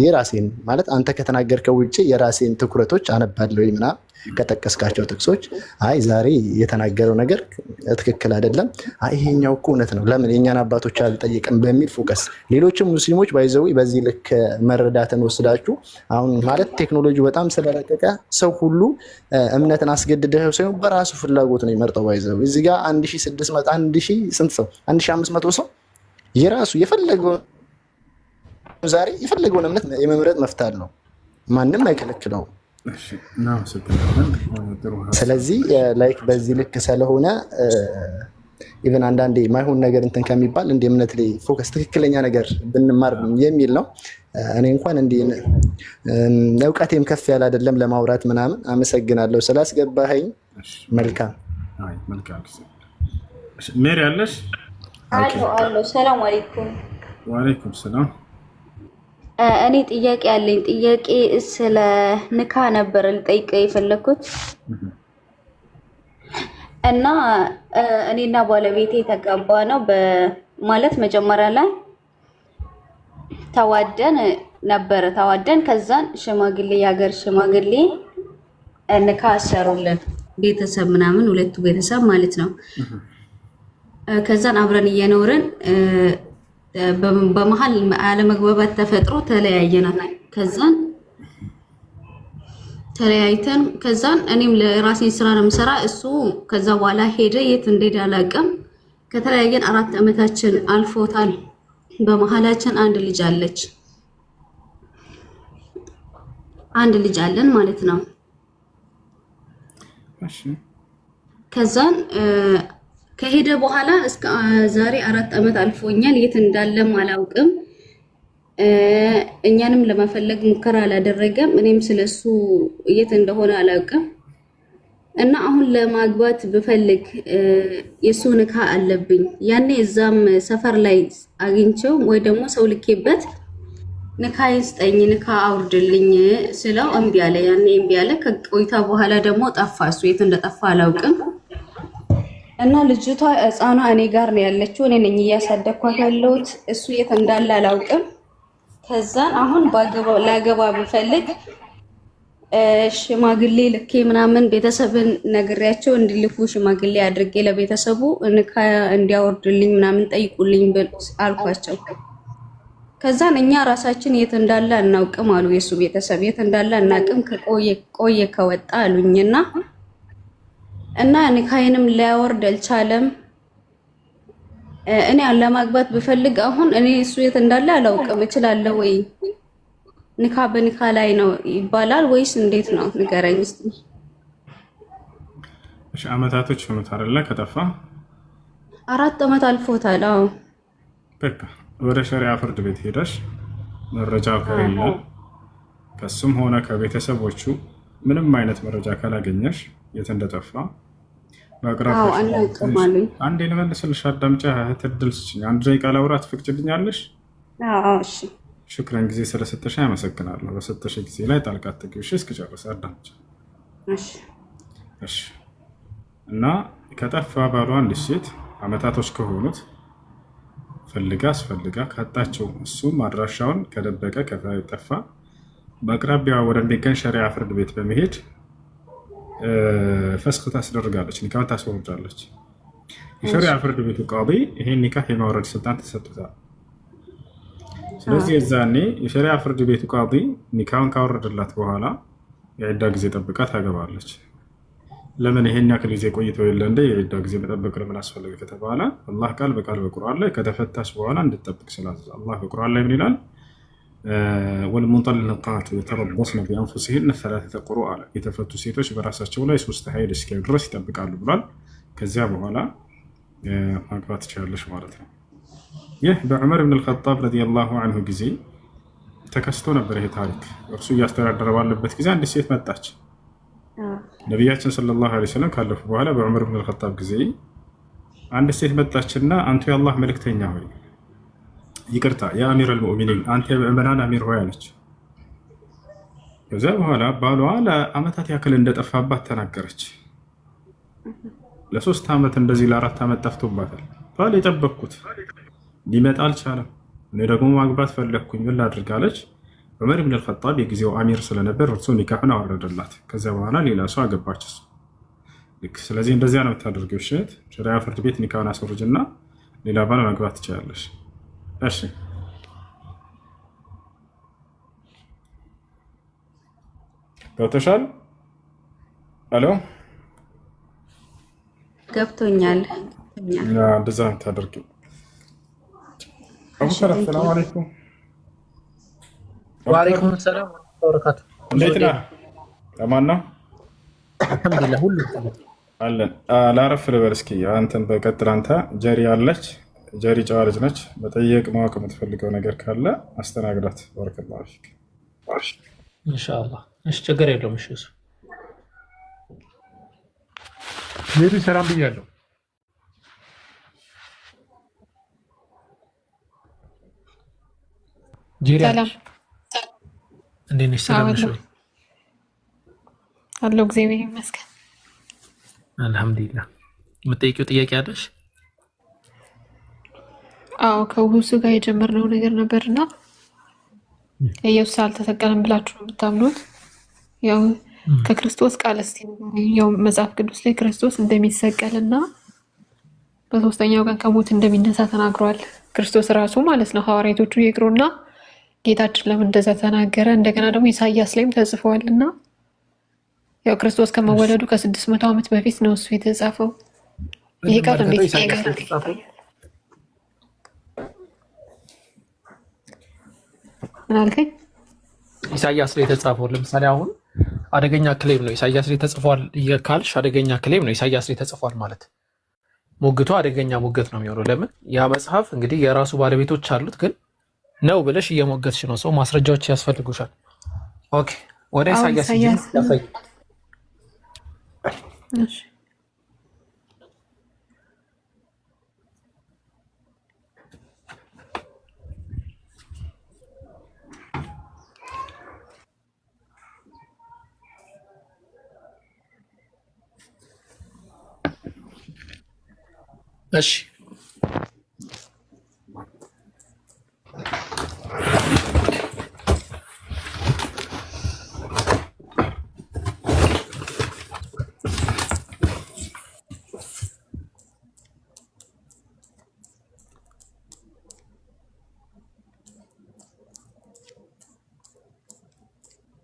የራሴን ማለት አንተ ከተናገርከው ውጭ የራሴን ትኩረቶች አነባለሁ ምናምን ከጠቀስካቸው ጥቅሶች አይ ዛሬ የተናገረው ነገር ትክክል አይደለም፣ አይ ይሄኛው እኮ እውነት ነው፣ ለምን የኛን አባቶች አልጠየቅም በሚል ፎከስ። ሌሎችም ሙስሊሞች ባይዘው በዚህ ልክ መረዳትን ወስዳችሁ አሁን ማለት ቴክኖሎጂ በጣም ስለረቀቀ ሰው ሁሉ እምነትን አስገድደው ሳይሆን በራሱ ፍላጎት ነው የሚመርጠው። ባይዘው እዚህ ጋር 1600 1000 ስንት ሰው 1500 ሰው የራሱ የፈለገውን ዛሬ የፈለገውን እምነት የመምረጥ መፍት አለው፣ ማንም አይከለክለውም። ስለዚህ ላይክ በዚህ ልክ ስለሆነ ኢቨን አንዳንዴ ማይሆን ነገር እንትን ከሚባል እንደ እምነት ላይ ፎከስ ትክክለኛ ነገር ብንማር የሚል ነው። እኔ እንኳን እንዲህ እውቀቴም ከፍ ያለ አይደለም ለማውራት ምናምን። አመሰግናለሁ ስላስገባኸኝ። መልካም ሜሪ አለሽ? አሎ ሰላም አለይኩም። ወአለይኩም ሰላም። እኔ ጥያቄ አለኝ። ጥያቄ ስለ ንካ ነበር ልጠይቅ የፈለኩት እና እኔና ባለቤቴ የተጋባ ነው ማለት መጀመሪያ ላይ ተዋደን ከዛን ሽማግሌ የሀገር ሽማግሌ ንካ አሰሩልን፣ ቤተሰብ ምናምን ሁለቱ ቤተሰብ ማለት ነው። ከዛን አብረን እየኖርን በመሃል አለመግባባት ተፈጥሮ ተለያየን። ከዛን ተለያይተን ከዛን እኔም ለራሴን ስራ ነው የምሰራ፣ እሱ ከዛ በኋላ ሄደ። የት እንደሄደ አላውቅም። ከተለያየን 4 ዓመታችን አልፎታል። በመሃላችን አንድ ልጅ አለን ማለት ነው። ከዛን ከሄደ በኋላ እስከ ዛሬ 4 ዓመት አልፎኛል። የት እንዳለም አላውቅም። እኛንም ለመፈለግ ሙከራ አላደረገም። እኔም ስለሱ የት እንደሆነ አላውቅም። እና አሁን ለማግባት ብፈልግ የሱ ንካ አለብኝ። ያኔ እዛም ሰፈር ላይ አግኝቼው ወይ ደግሞ ሰው ልኬበት ንካ ይስጠኝ፣ ንካ አውርድልኝ ስለው እምቢ አለ። ያኔ እምቢ አለ። ከቆይታ በኋላ ደግሞ ጠፋ። እሱ የት እንደጠፋ አላውቅም። እና ልጅቷ ህፃኗ እኔ ጋር ነው ያለችው። እኔ ነኝ እያሳደግኳት ያለሁት። እሱ የት እንዳለ አላውቅም። ከዛን አሁን ላገባ ብፈልግ ሽማግሌ ልኬ ምናምን ቤተሰብን ነግሬያቸው እንዲልኩ ሽማግሌ አድርጌ ለቤተሰቡ ንካ እንዲያወርድልኝ ምናምን ጠይቁልኝ አልኳቸው። ከዛን እኛ ራሳችን የት እንዳለ አናውቅም አሉ። የሱ ቤተሰብ የት እንዳለ አናውቅም፣ ከቆየ ከወጣ አሉኝና እና ንካይንም ሊያወርድ አልቻለም። እኔ ለማግባት ብፈልግ አሁን እኔ እሱ የት እንዳለ አላውቅም። እችላለሁ ወይ? ንካ በንካ ላይ ነው ይባላል ወይስ እንዴት ነው? ንገረኝ እስቲ። እሺ አመታቶች ሆኖት አይደለ? ከጠፋ 4 ዓመት አልፎታል። አዎ በቃ ወደ ሸሪዓ ፍርድ ቤት ሄደሽ መረጃ ከሌለ ከሱም ሆነ ከቤተሰቦቹ ምንም አይነት መረጃ ካላገኘሽ የት እንደጠፋ በአቅራቢያሽ አንዴ ልመልስልሽ። አዳምጪ እህት እድል ስጭኝ። አንድ ደቂቃ ላውራ ትፈቅጂልኛለሽ? እሺ። ሽክረን ጊዜ ስለሰጠሽ አመሰግናለሁ። በሰጠሽ ጊዜ ላይ ጣልቃ አትግቢ። እስክጨርስ አዳምጪ። እሺ። እና ከጠፋ ባሏ አንዲት ሴት አመታቶች ከሆኑት ፈልጋ አስፈልጋ ካጣቸው እሱም አድራሻውን ከደበቀ ከጠፋ በአቅራቢያዋ ወደሚገኝ ሸሪዓ ፍርድ ቤት በመሄድ ፈስክ ታስደርጋለች፣ ኒካህ ታስወርዳለች። የሸሪዓ ፍርድ ቤቱ ቃዲ ይሄን ኒካህ የማውረድ ስልጣን ተሰጥቷል። ስለዚህ የዛኔ የሸሪዓ ፍርድ ቤቱ ቃዲ ኒካህን ካወረደላት በኋላ የዒዳ ጊዜ ጠብቃ ታገባለች። ለምን ይሄን ያክል ጊዜ ቆይተው የለ እንደ የዒዳ ጊዜ መጠበቅ ለምን አስፈለገ ከተባለ አላህ ቃል በቃል በቁርአን ላይ ከተፈታች በኋላ እንድትጠብቅ ስላዘዘ አላህ በቁርአን ላይ ምን ይላል? ወልሙጠለቃቱ የተረበስነ ቢአንፉሲሂነ ሰላሰተ ቁሩእ አለ። የተፈቱ ሴቶች በራሳቸው ላይ 3 ሀይል እስኪያዩ ድረስ ይጠብቃሉ ብሏል። ከዚያ በኋላ ማግባት ትችላለች ማለት ነው። ይህ በዑመር ብን አልኸጣብ ረዲየላሁ አንሁ ጊዜ ተከስቶ ነበር። ይሄ ታሪክ እርሱ እያስተዳደረ ባለበት ጊዜ አንዲት ሴት መጣች። ነቢያችን ሰለላሁ ዐለይሂ ወሰለም ካለፉ በኋላ በዑመር ብን አልኸጣብ ጊዜ አንዲት ሴት መጣችና አንቱ የአላህ መልእክተኛ ሆይ፣ ይቅርታ የአሚር አልሙእሚኒን አንተ የምእመናን አሚር ሆይ አለች። ከዚያ በኋላ ባሏ ለአመታት ያክል እንደጠፋባት ተናገረች። ለ3 ዓመት እንደዚህ ለ4 ዓመት ጠፍቶባታል። ባል የጠበቅኩት ሊመጣ አልቻለም። እኔ ደግሞ ማግባት ፈለግኩኝ ምን ላድርግ አለች። ዑመር ብን አልኸጣብ የጊዜው አሚር ስለነበር እርሱ ኒካህን አወረደላት። ከዚያ በኋላ ሌላ ሰው አገባች። ስለዚህ እንደዚያ ነው የምታደርገው። እሸት ሸሪዓ ፍርድ ቤት ኒካህን አስወርጅና ሌላ ባል ማግባት ትችላለች። እሺ ገብቶሻል? አሎ ገብቶኛል። እንደዛ ነው የምታደርጊው። አቡከር ሰላም አለይኩም። ወአለይኩም ሰላም ወበረካቱ። እንዴት ነህ? ለማን ነው? አልሐምዱሊላህ ሁሉ አለን። ላረፍ ልበል እስኪ አንተን በቀጥል። አንተ ጀሪ አለች። ጀሪ ጨዋ ልጅ ነች። መጠየቅ ማወቅ የምትፈልገው ነገር ካለ አስተናግዳት። ባረከላሁ ፊክ። ኢንሻአላህ። እሺ ችግር የለውም። እሺ እሱ ጀሪ ሰላም ብያለሁ። ጀሪ ሰላም እንዴት ነሽ? ሰላም ነሽ? አለሁ እግዚአብሔር ይመስገን። አልሐምዱሊላህ። የምትጠይቂው ጥያቄ አለሽ? አዎ ከውሱ ጋር የጀመርነው ነገር ነበርና ኢየሱስ አልተሰቀለም ብላችሁ ነው የምታምኑት? ያው ከክርስቶስ ቃል እስቲ ያው መጽሐፍ ቅዱስ ላይ ክርስቶስ እንደሚሰቀልና በ3ኛው ቀን ከሞት እንደሚነሳ ተናግሯል። ክርስቶስ ራሱ ማለት ነው። ሐዋርያቶቹ ይቅሩና ጌታችን ለምን እንደዛ ተናገረ? እንደገና ደግሞ ኢሳይያስ ላይም ተጽፏልና ያው ክርስቶስ ከመወለዱ ከ600 ዓመት በፊት ነው እሱ የተጻፈው። ይሄ ቃል እንዴት ይጻፋል? ምን አልከኝ? ኢሳይያስ ላይ የተጻፈው ለምሳሌ አሁን አደገኛ ክሌም ነው ኢሳይያስ ላይ ተጽፏል ካልሽ አደገኛ ክሌም ነው ኢሳይያስ ላይ ተጽፏል ማለት ሙግቱ አደገኛ ሙግት ነው የሚሆነው። ለምን ያ መጽሐፍ እንግዲህ የራሱ ባለቤቶች አሉት፣ ግን ነው ብለሽ እየሞገትሽ ነው። ሰው ማስረጃዎች ያስፈልጉሻል። ኦኬ ወደ ኢሳይያስ ይፈይ። እሺ እሺ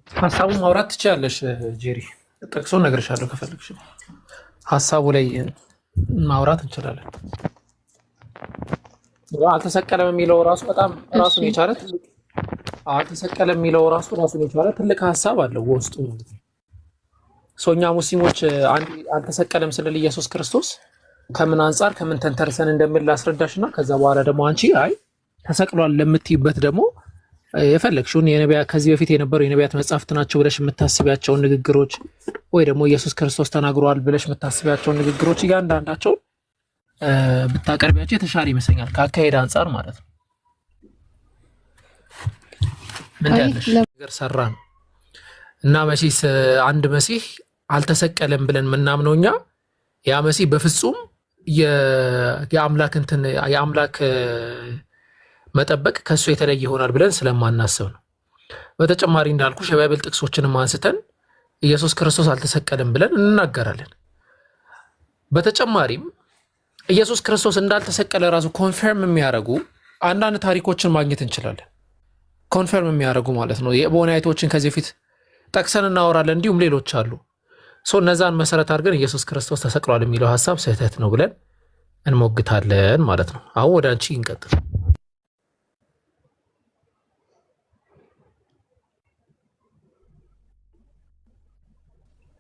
ሀሳቡን ማውራት ትችላለሽ ጄሪ። ጥቅሱን እነግርሻለሁ ከፈለግሽ። ሀሳቡ ላይ ማውራት እንችላለን። አልተሰቀለም የሚለው ራሱ በጣም ራሱን የቻለ አልተሰቀለም የሚለው ራሱን የቻለ ትልቅ ሀሳብ አለው ውስጡ ማለት ነው። እኛ ሙስሊሞች አልተሰቀለም ስንል ኢየሱስ ክርስቶስ ከምን አንጻር ከምን ተንተርሰን እንደምን ላስረዳሽና ከዛ በኋላ ደግሞ አንቺ አይ ተሰቅሏል ለምትይበት ደግሞ የፈለግሽውን የነቢያት ከዚህ በፊት የነበሩ የነቢያት መጻሕፍት ናቸው ብለሽ የምታስቢያቸውን ንግግሮች ወይ ደግሞ ኢየሱስ ክርስቶስ ተናግሯል ብለሽ የምታስቢያቸውን ንግግሮች እያንዳንዳቸውን ብታቀርቢያቸው የተሻለ ይመስለኛል ከአካሄድ አንጻር ማለት ነው። ምን ያለሽ ነገር ሰራን እና መሲህ አንድ መሲህ አልተሰቀለም ብለን ምናምነው እኛ ያ መሲህ በፍጹም የአምላክ መጠበቅ ከሱ የተለየ ይሆናል ብለን ስለማናስብ ነው። በተጨማሪ እንዳልኩሽ የባይብል ጥቅሶችንም አንስተን ኢየሱስ ክርስቶስ አልተሰቀለም ብለን እንናገራለን። በተጨማሪም ኢየሱስ ክርስቶስ እንዳልተሰቀለ ራሱ ኮንፈርም የሚያደርጉ አንዳንድ ታሪኮችን ማግኘት እንችላለን። ኮንፈርም የሚያደርጉ ማለት ነው። የቦናይቶችን ከዚህ በፊት ጠቅሰን እናወራለን። እንዲሁም ሌሎች አሉ። እነዛን መሰረት አድርገን ኢየሱስ ክርስቶስ ተሰቅሏል የሚለው ሀሳብ ስህተት ነው ብለን እንሞግታለን ማለት ነው። አሁን ወደ አንቺ እንቀጥል።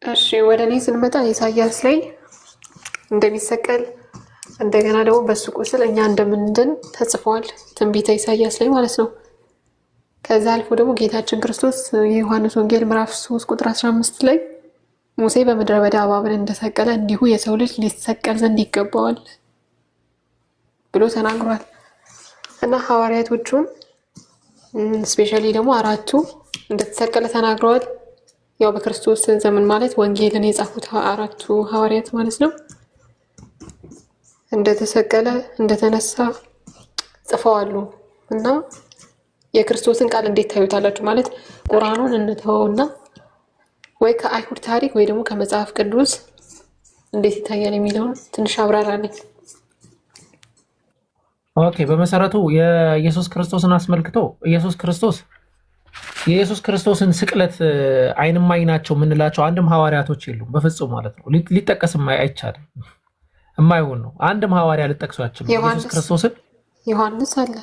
እሺ ወደ እኔ ስንመጣ ኢሳያስ ላይ እንደሚሰቀል እንደገና ደግሞ በሱ ቁስል እኛ እንደምንድን ተጽፏል። ትንቢተ ኢሳያስ ላይ ማለት ነው። ከዛ አልፎ ደግሞ ጌታችን ክርስቶስ የዮሐንስ ወንጌል ምዕራፍ 3 ቁጥር 15 ላይ ሙሴ በምድረ በዳ እባብን እንደሰቀለ እንዲሁ የሰው ልጅ ሊሰቀል ዘንድ ይገባዋል ብሎ ተናግሯል። እና ሐዋርያቶቹም ስፔሻሊ ደግሞ አራቱ እንደተሰቀለ ተናግረዋል። ያው በክርስቶስ ዘመን ማለት ወንጌልን የጻፉት አራቱ ሐዋርያት ማለት ነው እንደተሰቀለ እንደተነሳ ጽፈዋሉ። እና የክርስቶስን ቃል እንዴት ታዩታላችሁ? ማለት ቁርአኑን እንተውና ወይ ከአይሁድ ታሪክ ወይ ደግሞ ከመጽሐፍ ቅዱስ እንዴት ይታያል የሚለውን ትንሽ አብራራልኝ። ኦኬ፣ በመሰረቱ የኢየሱስ ክርስቶስን አስመልክቶ የኢየሱስ ክርስቶስን ስቅለት አይንማኝ ናቸው የምንላቸው አንድም ሐዋርያቶች የሉም በፍጹም ማለት ነው። ሊጠቀስም አይቻልም፣ የማይሆን ነው። አንድም ሐዋርያ ልጠቅሷቸው ኢየሱስ ክርስቶስን ዮሐንስ አለ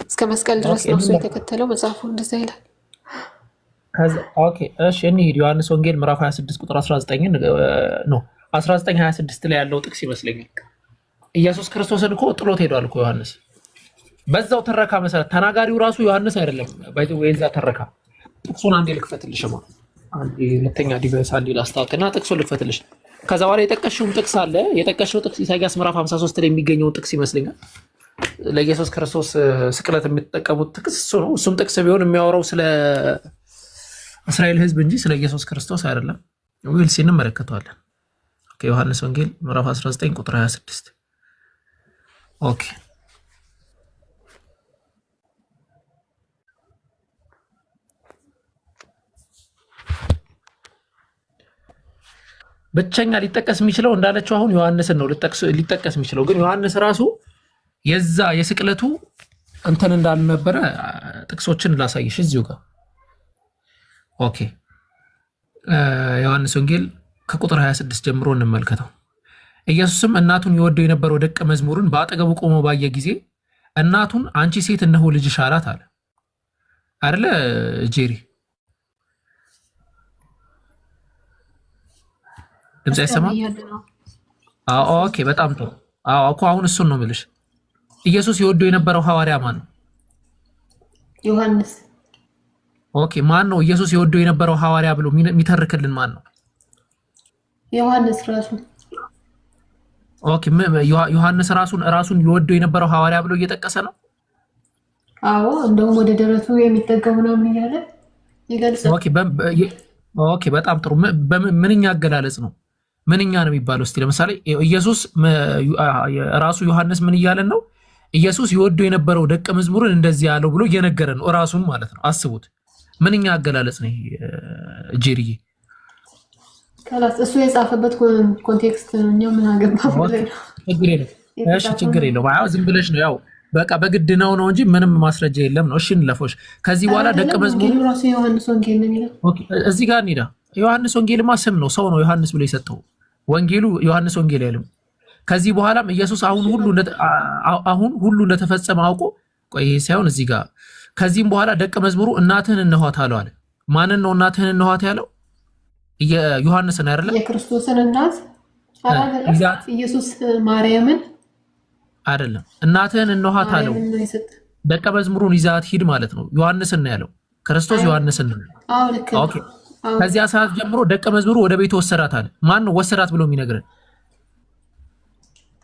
እስከ መስቀል ድረስ ነው እሱ የተከተለው። መጽሐፉ እንደዛ ይላል። ኦኬ እሺ፣ እንሂድ። ዮሐንስ ወንጌል ምዕራፍ 26 ቁጥር 1926 ላይ ያለው ጥቅስ ይመስለኛል። ኢየሱስ ክርስቶስን እኮ ጥሎት ሄዷል እኮ ዮሐንስ። በዛው ተረካ መሰረት ተናጋሪው ራሱ ዮሐንስ አይደለም። ወይዛ ተረካ ጥቅሱን አንዴ ልክፈትልሽ ማለት አንዴ ሁለተኛ ዲቫይስ አንዴ ላስታውቅና ጥቅሱን ልክፈትልሽ። ከዛ በኋላ የጠቀሽው ጥቅስ አለ። የጠቀሽው ጥቅስ ኢሳይያስ ምዕራፍ 53 ላይ የሚገኘው ጥቅስ ይመስለኛል። ለኢየሱስ ክርስቶስ ስቅለት የሚጠቀሙት ጥቅስ እሱ ነው። እሱም ጥቅስ ቢሆን የሚያወራው ስለ እስራኤል ሕዝብ እንጂ ስለ ኢየሱስ ክርስቶስ አይደለም። ዊል ሲን እንመለከተዋለን። ኦኬ፣ ዮሐንስ ወንጌል ምዕራፍ 19 ቁጥር 26 ኦኬ። ብቸኛ ሊጠቀስ የሚችለው እንዳለችው አሁን ዮሐንስን ነው ሊጠቀስ የሚችለው። ግን ዮሐንስ ራሱ የዛ የስቅለቱ እንትን እንዳልነበረ ጥቅሶችን ላሳይሽ እዚሁ ጋር። ኦኬ፣ ዮሐንስ ወንጌል ከቁጥር 26 ጀምሮ እንመልከተው። ኢየሱስም እናቱን የወደው የነበረው ደቀ መዝሙርን በአጠገቡ ቆሞ ባየ ጊዜ እናቱን አንቺ ሴት እነሆ ልጅሽ አላት አለ። አይደለ ጄሪ? ድምፅ አይሰማም? ኦኬ፣ በጣም ጥሩ። እኮ አሁን እሱን ነው የምልሽ። ኢየሱስ የወደው የነበረው ሐዋርያ ማን ነው? ዮሐንስ። ኦኬ፣ ማን ነው ኢየሱስ የወደው የነበረው ሐዋርያ ብሎ የሚተርክልን ማን ነው? ዮሐንስ ራሱ። ኦኬ፣ ዮሐንስ ራሱን የወደው የነበረው ሐዋርያ ብሎ እየጠቀሰ ነው። አዎ፣ እንደውም ወደ ደረቱ የሚጠጋው ምናምን እያለ ይገልጻል። ኦኬ፣ በጣም ጥሩ። ምንኛ አገላለጽ ነው? ምንኛ ነው የሚባለው? እስቲ ለምሳሌ ኢየሱስ ራሱ ዮሐንስ ምን እያለን ነው? ኢየሱስ የወደው የነበረው ደቀ መዝሙርን እንደዚህ ያለው ብሎ እየነገረ ነው ራሱን ማለት ነው። አስቡት፣ ምንኛ አገላለጽ ነው ጄሪዬ። እሱ የጻፈበት ኮንቴክስት ነው። እኛ ምን አገባን ብለን ችግር የለውም። ዝም ብለሽ ነው ያው በቃ በግድ ነው እንጂ ምንም ማስረጃ የለም ነው። እሺ እንለፎሽ። ከዚህ በኋላ ደቀ መዝሙሩ ራሱ ዮሐንስ ወንጌል ነው የሚለው። እዚህ ጋር እንሂዳ። ዮሐንስ ወንጌልማ ስም ነው፣ ሰው ነው ዮሐንስ ብሎ የሰጠው። ወንጌሉ ዮሐንስ ወንጌል አይልም። ከዚህ በኋላም ኢየሱስ አሁን ሁሉ እንደተፈጸመ አውቆ ቆይ ይሄ ሳይሆን እዚህ ጋር ከዚህም በኋላ ደቀ መዝሙሩ እናትህን እንኋት አለው አለ። ማንን ነው እናትህን እንኋት ያለው? ዮሐንስን አይደለ? የክርስቶስን እናት ኢየሱስ ማርያምን አይደለም፣ እናትህን እንኋት አለው። ደቀ መዝሙሩን ይዛት ሂድ ማለት ነው። ዮሐንስን ነው ያለው ክርስቶስ ዮሐንስን ነው። ኦኬ ከዚያ ሰዓት ጀምሮ ደቀ መዝሙሩ ወደ ቤቱ ወሰዳት አለ። ማን ነው ወሰዳት ብሎ የሚነግረን?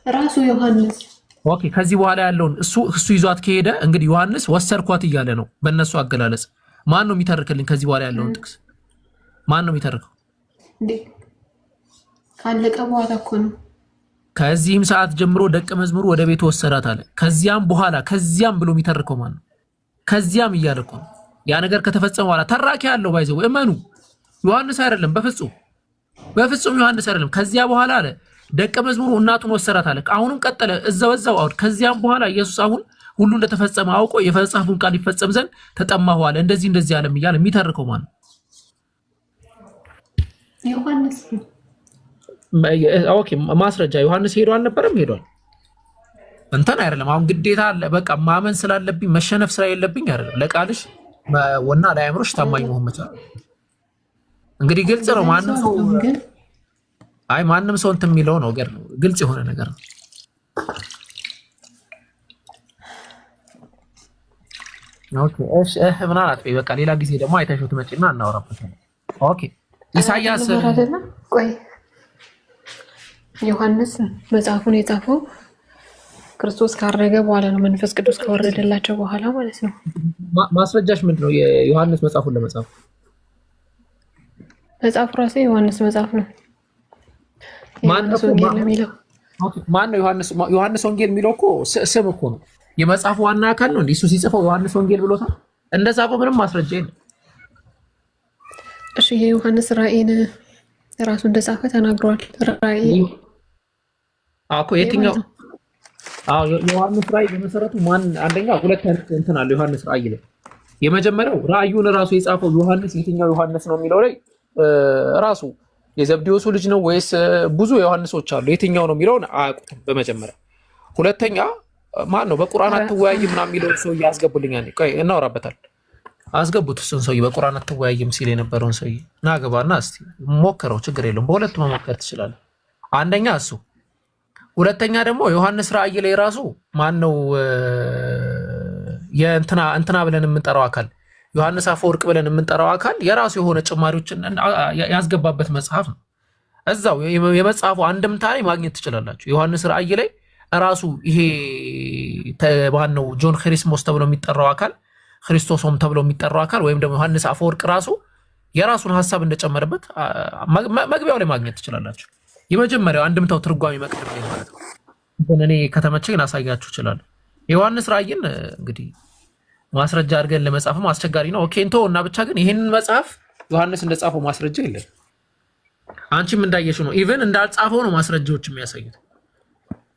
ራሱ ዮሐንስ። ኦኬ ከዚህ በኋላ ያለውን እሱ ይዟት ከሄደ እንግዲህ ዮሐንስ ወሰርኳት እያለ ነው በእነሱ አገላለጽ። ማን ነው የሚተርክልኝ? ከዚህ በኋላ ያለውን ጥቅስ ማን ነው የሚተርከው? ካለቀ በኋላ እኮ ነው። ከዚህም ሰዓት ጀምሮ ደቀ መዝሙሩ ወደ ቤቱ ወሰዳት አለ። ከዚያም በኋላ ከዚያም ብሎ የሚተርከው ማን ነው? ከዚያም እያለ እኮ ነው ያ ነገር ከተፈጸመ በኋላ ተራኪ ያለው ባይዘው እመኑ ዮሐንስ አይደለም። በፍጹም ዮሐንስ አይደለም። ከዚያ በኋላ አለ ደቀ መዝሙሩ እናቱን ወሰዳት አለ። አሁንም ቀጠለ እዛው አውድ። ከዚያም በኋላ ኢየሱስ አሁን ሁሉ እንደተፈጸመ አውቆ የፈጸመውን ቃል ይፈጸም ዘንድ ተጠማሁ አለ። እንደዚህ ዓለም እያለ የሚተርከው ማን ነው? ዮሐንስ። ኦኬ ማስረጃ ዮሐንስ ሄዶ አልነበረም? ሄዷል። እንትን አይደለም አሁን ግዴታ አለ በቃ ማመን ስላለብኝ መሸነፍ ስለሌለብኝ አይደለም። ለቃልሽ ወና ለአእምሮሽ ታማኝ መሆን መቻል እንግዲህ ግልጽ ነው። ማንም ሰው እንትን የሚለው ነው ገር ነው ግልጽ የሆነ ነገር ነው። ኦኬ እሺ ምናልባት በቃ ሌላ ጊዜ ደግሞ አይተሽው ትመጪና እናወራበታለን። ኦኬ ኢሳይያስ ቆይ ዮሐንስ መጽሐፉን የጻፈው ክርስቶስ ካረገ በኋላ ነው፣ መንፈስ ቅዱስ ከወረደላቸው በኋላ ማለት ነው። ማስረጃሽ ምንድነው? የዮሐንስ መጽሐፉን ለመጻፍ መጽሐፉ ራሱ የዮሐንስ መጽሐፍ ነው። ማን ነው ዮሐንስ ወንጌል የሚለው እኮ ስም እኮ ነው። የመጽሐፉ ዋና አካል ነው። እሱ ሲጽፈው ዮሐንስ ወንጌል ብሎታል። እንደጻፈው ምንም ማስረጃ የለም። እሺ ይሄ ዮሐንስ ራእይን ራሱ እንደጻፈ ተናግሯል። ራእይ እኮ የትኛው? ዮሐንስ ራእይ በመሰረቱ ማን አንደኛ ሁለት አይነት እንትን አለ ዮሐንስ ራእይ ላይ። የመጀመሪያው ራእዩን ራሱ የጻፈው ዮሐንስ የትኛው ዮሐንስ ነው የሚለው ላይ ራሱ የዘብዴዎሱ ልጅ ነው ወይስ ብዙ ዮሐንሶች አሉ የትኛው ነው የሚለውን አያውቁትም በመጀመሪያ። ሁለተኛ ማን ነው በቁርአን አትወያይም ምናምን የሚለውን ሰው ያስገቡልኛል። ቆይ እናወራበታል። አስገቡት እሱን ሰውዬ በቁርአን አትወያይም ሲል የነበረውን ሰውዬ ና ገባና እስቲ ሞክረው፣ ችግር የለውም በሁለቱም መሞከር ትችላለህ። አንደኛ እሱ፣ ሁለተኛ ደግሞ ዮሐንስ ራእይ ላይ ራሱ ማን ነው የእንትና ብለን የምንጠራው አካል ዮሐንስ አፈወርቅ ብለን የምንጠራው አካል የራሱ የሆነ ጭማሪዎችን ያስገባበት መጽሐፍ ነው። እዛው የመጽሐፉ አንድምታ ላይ ማግኘት ትችላላችሁ። ዮሐንስ ራእይ ላይ ራሱ ይሄ ማን ነው ጆን ክሪስሞስ ተብሎ የሚጠራው አካል ክርስቶስም ተብሎ የሚጠራው አካል ወይም ደግሞ ዮሐንስ አፈወርቅ ራሱ የራሱን ሐሳብ እንደጨመረበት መግቢያው ላይ ማግኘት ትችላላችሁ። የመጀመሪያው አንድምታው ትርጓሜ መቅደም ላይ ማለት ነው። እኔ ከተመቸኝ ላሳያችሁ እችላለሁ። የዮሐንስ ራእይን እንግዲህ ማስረጃ አድርገን ለመጻፍም አስቸጋሪ ነው። ኦኬ እንቶ እና ብቻ ግን ይሄንን መጽሐፍ ዮሐንስ እንደጻፈው ማስረጃ የለም። አንቺም እንዳየሽ ነው። ኢቭን እንዳልጻፈው ነው ማስረጃዎች የሚያሳዩት።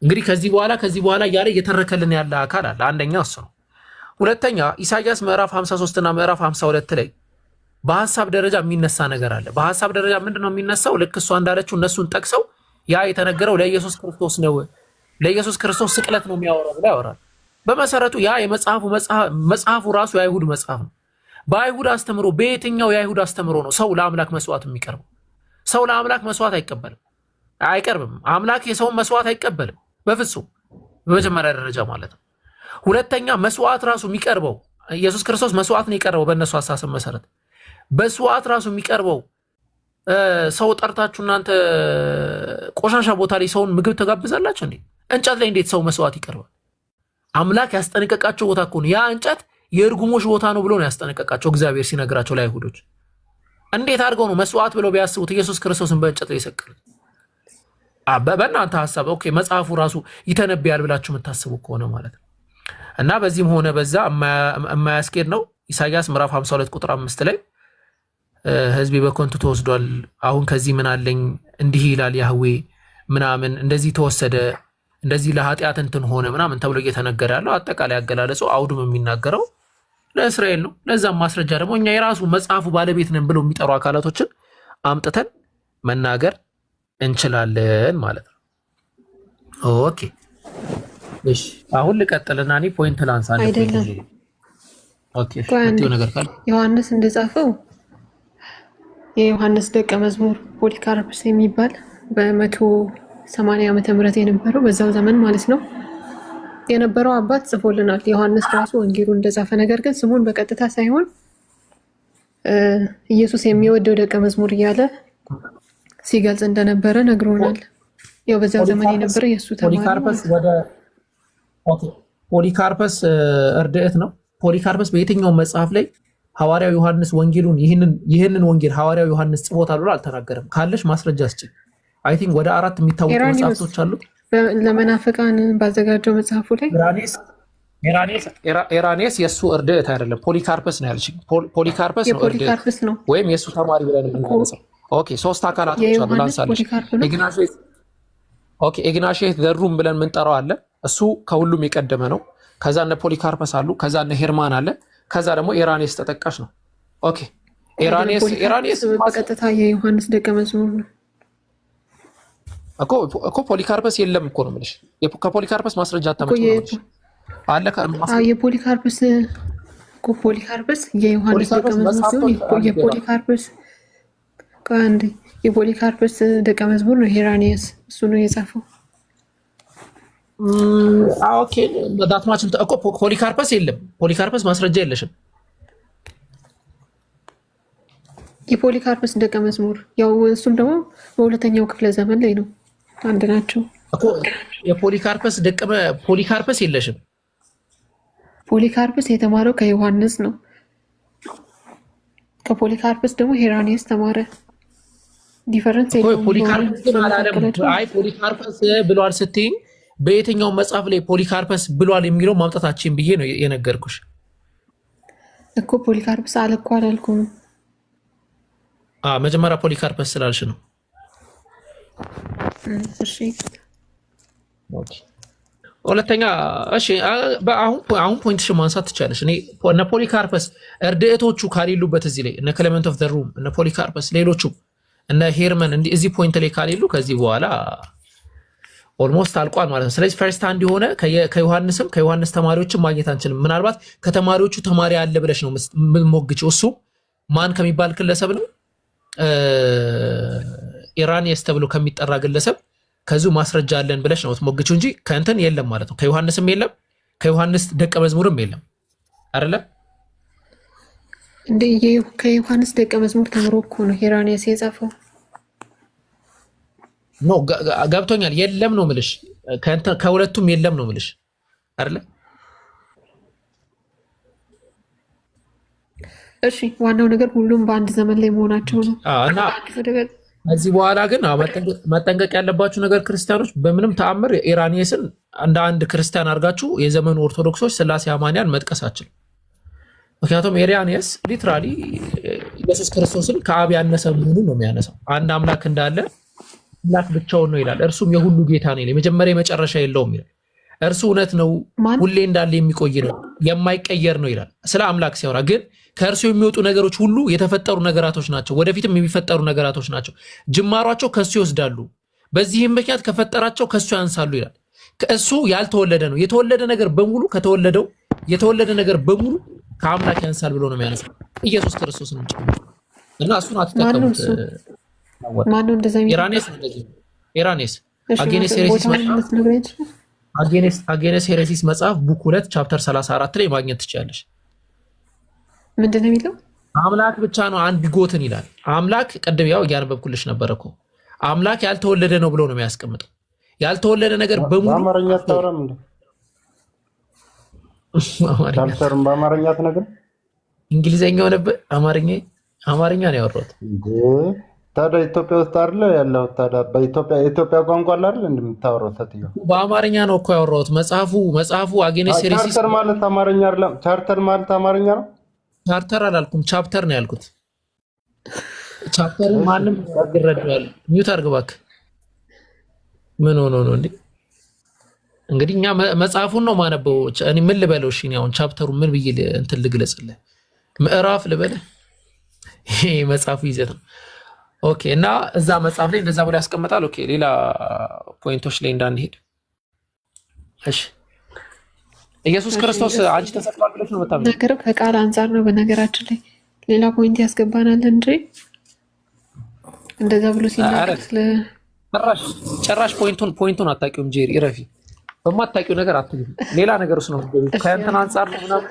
እንግዲህ ከዚህ በኋላ እያለ እየተረከልን ያለ አካል አለ። አንደኛ እሱ ነው። ሁለተኛ ኢሳይያስ ምዕራፍ 53 እና ምዕራፍ 52 ላይ በሐሳብ ደረጃ የሚነሳ ነገር አለ። በሐሳብ ደረጃ ምንድነው የሚነሳው? ልክ እሷ እንዳለችው እነሱን ጠቅሰው ያ የተነገረው ለኢየሱስ ክርስቶስ ነው፣ ለኢየሱስ ክርስቶስ ስቅለት ነው የሚያወራው ብለው ያወራል። በመሰረቱ ያ መጽሐፉ ራሱ የአይሁድ መጽሐፍ ነው። በአይሁድ አስተምሮ፣ በየትኛው የአይሁድ አስተምሮ ነው ሰው ለአምላክ መስዋዕት የሚቀርበው? ሰው ለአምላክ መስዋዕት አይቀርብም። አምላክ የሰውን መስዋዕት አይቀበልም በፍጹም፣ በመጀመሪያ ደረጃ ማለት ነው። ሁለተኛ መስዋዕት ራሱ የሚቀርበው ኢየሱስ ክርስቶስ መስዋዕት ነው የቀረበው። በእነሱ አሳሰብ መሰረት በመስዋዕት ራሱ የሚቀርበው ሰው ጠርታችሁ እናንተ ቆሻሻ ቦታ ላይ ሰውን ምግብ ተጋብዛላችሁ እንዴ? እንጨት ላይ እንዴት ሰው መስዋዕት ይቀርባል? አምላክ ያስጠነቀቃቸው ቦታ እኮ ነው። ያ እንጨት የእርጉሞች ቦታ ነው ብሎ ነው ያስጠነቀቃቸው እግዚአብሔር ሲነግራቸው ለአይሁዶች። እንዴት አድርገው ነው መስዋዕት ብለው ቢያስቡት ኢየሱስ ክርስቶስን በእንጨት ላይ የሰቀሉት? በእናንተ ሀሳብ ኦኬ መጽሐፉ ራሱ ይተነብያል ብላችሁ የምታስቡ ከሆነ ማለት ነው። እና በዚህም ሆነ በዛ የማያስኬድ ነው። ኢሳይያስ ምዕራፍ 52 ቁጥር 5 ላይ ሕዝቤ በከንቱ ተወስዷል፣ አሁን ከዚህ ምን አለኝ? እንዲህ ይላል ያህዌ ምናምን፣ እንደዚህ ተወሰደ፣ እንደዚህ ለኃጢአት እንትን ሆነ ምናምን ተብሎ እየተነገረ ያለው አጠቃላይ አገላለጹ አውዱም የሚናገረው ለእስራኤል ነው። ለዛም ማስረጃ ደግሞ እኛ የራሱ መጽሐፉ ባለቤት ነን ብለው የሚጠሩ አካላቶችን አምጥተን መናገር እንችላለን ማለት ነው። ኦኬ እሺ፣ አሁን ልቀጥልና እኔ ፖይንት ላንሳ አይደለም። ኦኬ ነገር ካለ ዮሐንስ እንደጻፈው የዮሐንስ ደቀ መዝሙር ፖሊካርፕስ የሚባል በ180 ዓመተ ምህረት የነበረው በዛው ዘመን ማለት ነው የነበረው አባት ጽፎልናል። ዮሐንስ ራሱ ወንጌሉ እንደጻፈ ነገር ግን ስሙን በቀጥታ ሳይሆን ኢየሱስ የሚወደው ደቀ መዝሙር እያለ ሲገልጽ እንደነበረ ነግሮናል። ያው በዛው ዘመን የነበረ የእሱ ተማሪ ፖሊካርፐስ እርድእት ነው። ፖሊካርፐስ በየትኛው መጽሐፍ ላይ ሐዋርያው ዮሐንስ ወንጌሉን ይህንን ወንጌል ሐዋርያው ዮሐንስ ጽፎታል ብሎ አልተናገረም። ካለሽ ማስረጃ እስኪ። አይ ቲንክ ወደ 4 የሚታወቁ መጽሐፍቶች አሉት። ለመናፍቃን ባዘጋጀው መጽሐፉ ላይ ኤራኔስ የእሱ እርድእት አይደለም፣ ፖሊካርፐስ ነው ያልሽኝ። ፖሊካርፐስ ነው እርድእት ወይም የእሱ ተማሪ ብለን የምንገልጸው። ኦኬ 3 አካላቶች አሉ ላንሳለሽ። ኢግናሽየስ ዘሩም ብለን የምንጠራው አለ። እሱ ከሁሉም የቀደመ ነው። ከዛ እነ ፖሊካርፐስ አሉ። ከዛ እነ ሄርማን አለ። ከዛ ደግሞ ኤራኔስ ተጠቃሽ ነው። ኦኬ ኤራኔስ በቀጥታ የዮሐንስ ደቀ መዝሙር ነው እኮ ፖሊካርፐስ የለም እኮ ነው የምልሽ። ከፖሊካርፐስ ማስረጃ አታመጭም ነው የምልሽ። አለ የፖሊካርፐስ የዮሐንስ ደቀ መዝሙር ሲሆን የፖሊካርፐስ ደቀ መዝሙር ነው ሄራኒየስ። እሱ ነው የጻፈው። ኦኬ ዳትማችን እኮ ፖሊካርፐስ የለም። ፖሊካርፐስ ማስረጃ የለሽም። የፖሊካርፐስ ደቀ መዝሙር ያው እሱም ደግሞ በሁለተኛው ክፍለ ዘመን ላይ ነው። አንድ ናቸው እኮ ፖሊካርፐስ የለሽም። ፖሊካርፐስ የተማረው ከዮሐንስ ነው። ከፖሊካርፐስ ደግሞ ሄራኒየስ ተማረ። ዲፈረንስ ፖሊካርፐስ ብሏል ስትይኝ በየትኛው መጽሐፍ ላይ ፖሊካርፐስ ብሏል የሚለው ማምጣታችን ብዬ ነው የነገርኩሽ እኮ። ፖሊካርፐስ አለ እኮ አላልኩም። መጀመሪያ ፖሊካርፐስ ስላልሽ ነው። እሺ ሁለተኛ እሺ፣ አሁን ፖይንትሽ ማንሳት ትቻለሽ። እነ ፖሊካርፐስ እርድእቶቹ ካሌሉበት እዚህ ላይ እነ ክሌመንት ኦፍ ዘ ሩም እነ ፖሊካርፐስ ሌሎቹ እነ ሄርመን እዚህ ፖይንት ላይ ካሌሉ ከዚህ በኋላ ኦልሞስት አልቋል ማለት ነው። ስለዚህ ፈርስት ሃንድ የሆነ ከዮሐንስ ተማሪዎችን ማግኘት አንችልም። ምናልባት ከተማሪዎቹ ተማሪ አለ ብለሽ ነው የምትሞግችው። እሱ ማን ከሚባል ግለሰብ ነው? ኢራኒየስ ተብሎ ከሚጠራ ግለሰብ ከዚሁ ማስረጃ አለን ብለሽ ነው የምትሞግችው እንጂ ከእንትን የለም ማለት ነው። ከዮሐንስም የለም፣ ከዮሐንስ ደቀ መዝሙርም የለም አይደለም እንዴ? ከዮሐንስ ደቀ መዝሙር ተምሮ እኮ ነው ኢራኒየስ የጻፈው። ኖ ገብቶኛል። የለም ነው ምልሽ። ከሁለቱም የለም ነው ምልሽ አይደለ? እሺ ዋናው ነገር ሁሉም በአንድ ዘመን ላይ መሆናቸው ነው። እና ከዚህ በኋላ ግን መጠንቀቅ ያለባችሁ ነገር ክርስቲያኖች፣ በምንም ተአምር ኢራኒየስን እንደ አንድ ክርስቲያን አድርጋችሁ የዘመኑ ኦርቶዶክሶች ስላሴ አማንያን መጥቀሳችን። ምክንያቱም ኢራኒየስ ሊትራሊ ኢየሱስ ክርስቶስን ከአብ ያነሰ መሆኑን ነው የሚያነሳው። አንድ አምላክ እንዳለ አምላክ ብቻውን ነው ይላል። እርሱም የሁሉ ጌታ ነው ይላል። የመጀመሪያ የመጨረሻ የለውም ይላል። እርሱ እውነት ነው፣ ሁሌ እንዳለ የሚቆይ ነው፣ የማይቀየር ነው ይላል። ስለ አምላክ ሲያወራ ግን ከእርሱ የሚወጡ ነገሮች ሁሉ የተፈጠሩ ነገራቶች ናቸው፣ ወደፊትም የሚፈጠሩ ነገራቶች ናቸው። ጅማሯቸው ከእሱ ይወስዳሉ፣ በዚህም ምክንያት ከፈጠራቸው ከእሱ ያንሳሉ ይላል። ከእሱ ያልተወለደ ነው። የተወለደ ነገር በሙሉ የተወለደ ነገር በሙሉ ከአምላክ ያንሳል ብሎ ነው የሚያነሳው ኢየሱስ ክርስቶስ ነው እና እሱን አትጠቀሙት። ማነው እንደዛ ኢራኒየስ አጌነስ ሄሬሲስ መጽሐፍ ቡክ 2 ቻፕተር 34 ላይ ማግኘት ትችላለሽ። ምንድን ነው የሚለው? አምላክ ብቻ ነው አንድ ቢጎትን ይላል። አምላክ ቅድም ያው እያነበብኩልሽ ነበረ እኮ አምላክ ያልተወለደ ነው ብሎ ነው የሚያስቀምጠው። ያልተወለደ ነገር በሙሉ በአማርኛ አታወራም እንዴ? ቻፕተሩን በአማርኛ አትነግርም? እንግሊዘኛው ነበር አማርኛ ነው ያወራሁት። ታዲያ ኢትዮጵያ ውስጥ አይደለ ያለው? ታዲያ የኢትዮጵያ ቋንቋ አይደል እንደምታወራው? ሰትየው በአማርኛ ነው እኮ ያወራሁት። መጽሐፉ አጌነስ ሄሬሲስ ቻርተር ማለት አማርኛ አይደለም? ቻርተር ማለት አማርኛ ነው? ቻርተር አላልኩም፣ ቻፕተር ነው ያልኩት። ቻፕተርን ማንም ይረዳዋል። ሚውት አድርግ እባክህ። ምን ሆኖ ነው እንዴ? እንግዲህ እኛ መጽሐፉን ነው ማነበው። እኔ ምን ልበለው? እሺ አሁን ቻፕተሩ ምን ብዬ እንትን ልግለጽልህ? ምዕራፍ ልበልህ? ይሄ መጽሐፉ ይዘት ነው። ኦኬ። እና እዛ መጽሐፍ ላይ እንደዛ ብሎ ያስቀምጣል። ኦኬ፣ ሌላ ፖይንቶች ላይ እንዳንሄድ። እሺ፣ ኢየሱስ ክርስቶስ አንቺ ተሰቅሏል ብለሽ ነው የምታምኚው? ነገር ከቃል አንጻር ነው። በነገራችን ላይ ሌላ ፖይንት ያስገባናል እንጂ እንደዛ ብሎ ሲናገር ጭራሽ ፖይንቱን አታውቂውም ጄሪ። ረፊ በማታውቂው ነገር አትግቢ። ሌላ ነገር ውስጥ ነው ከእንትን አንጻር ነው ምናምን።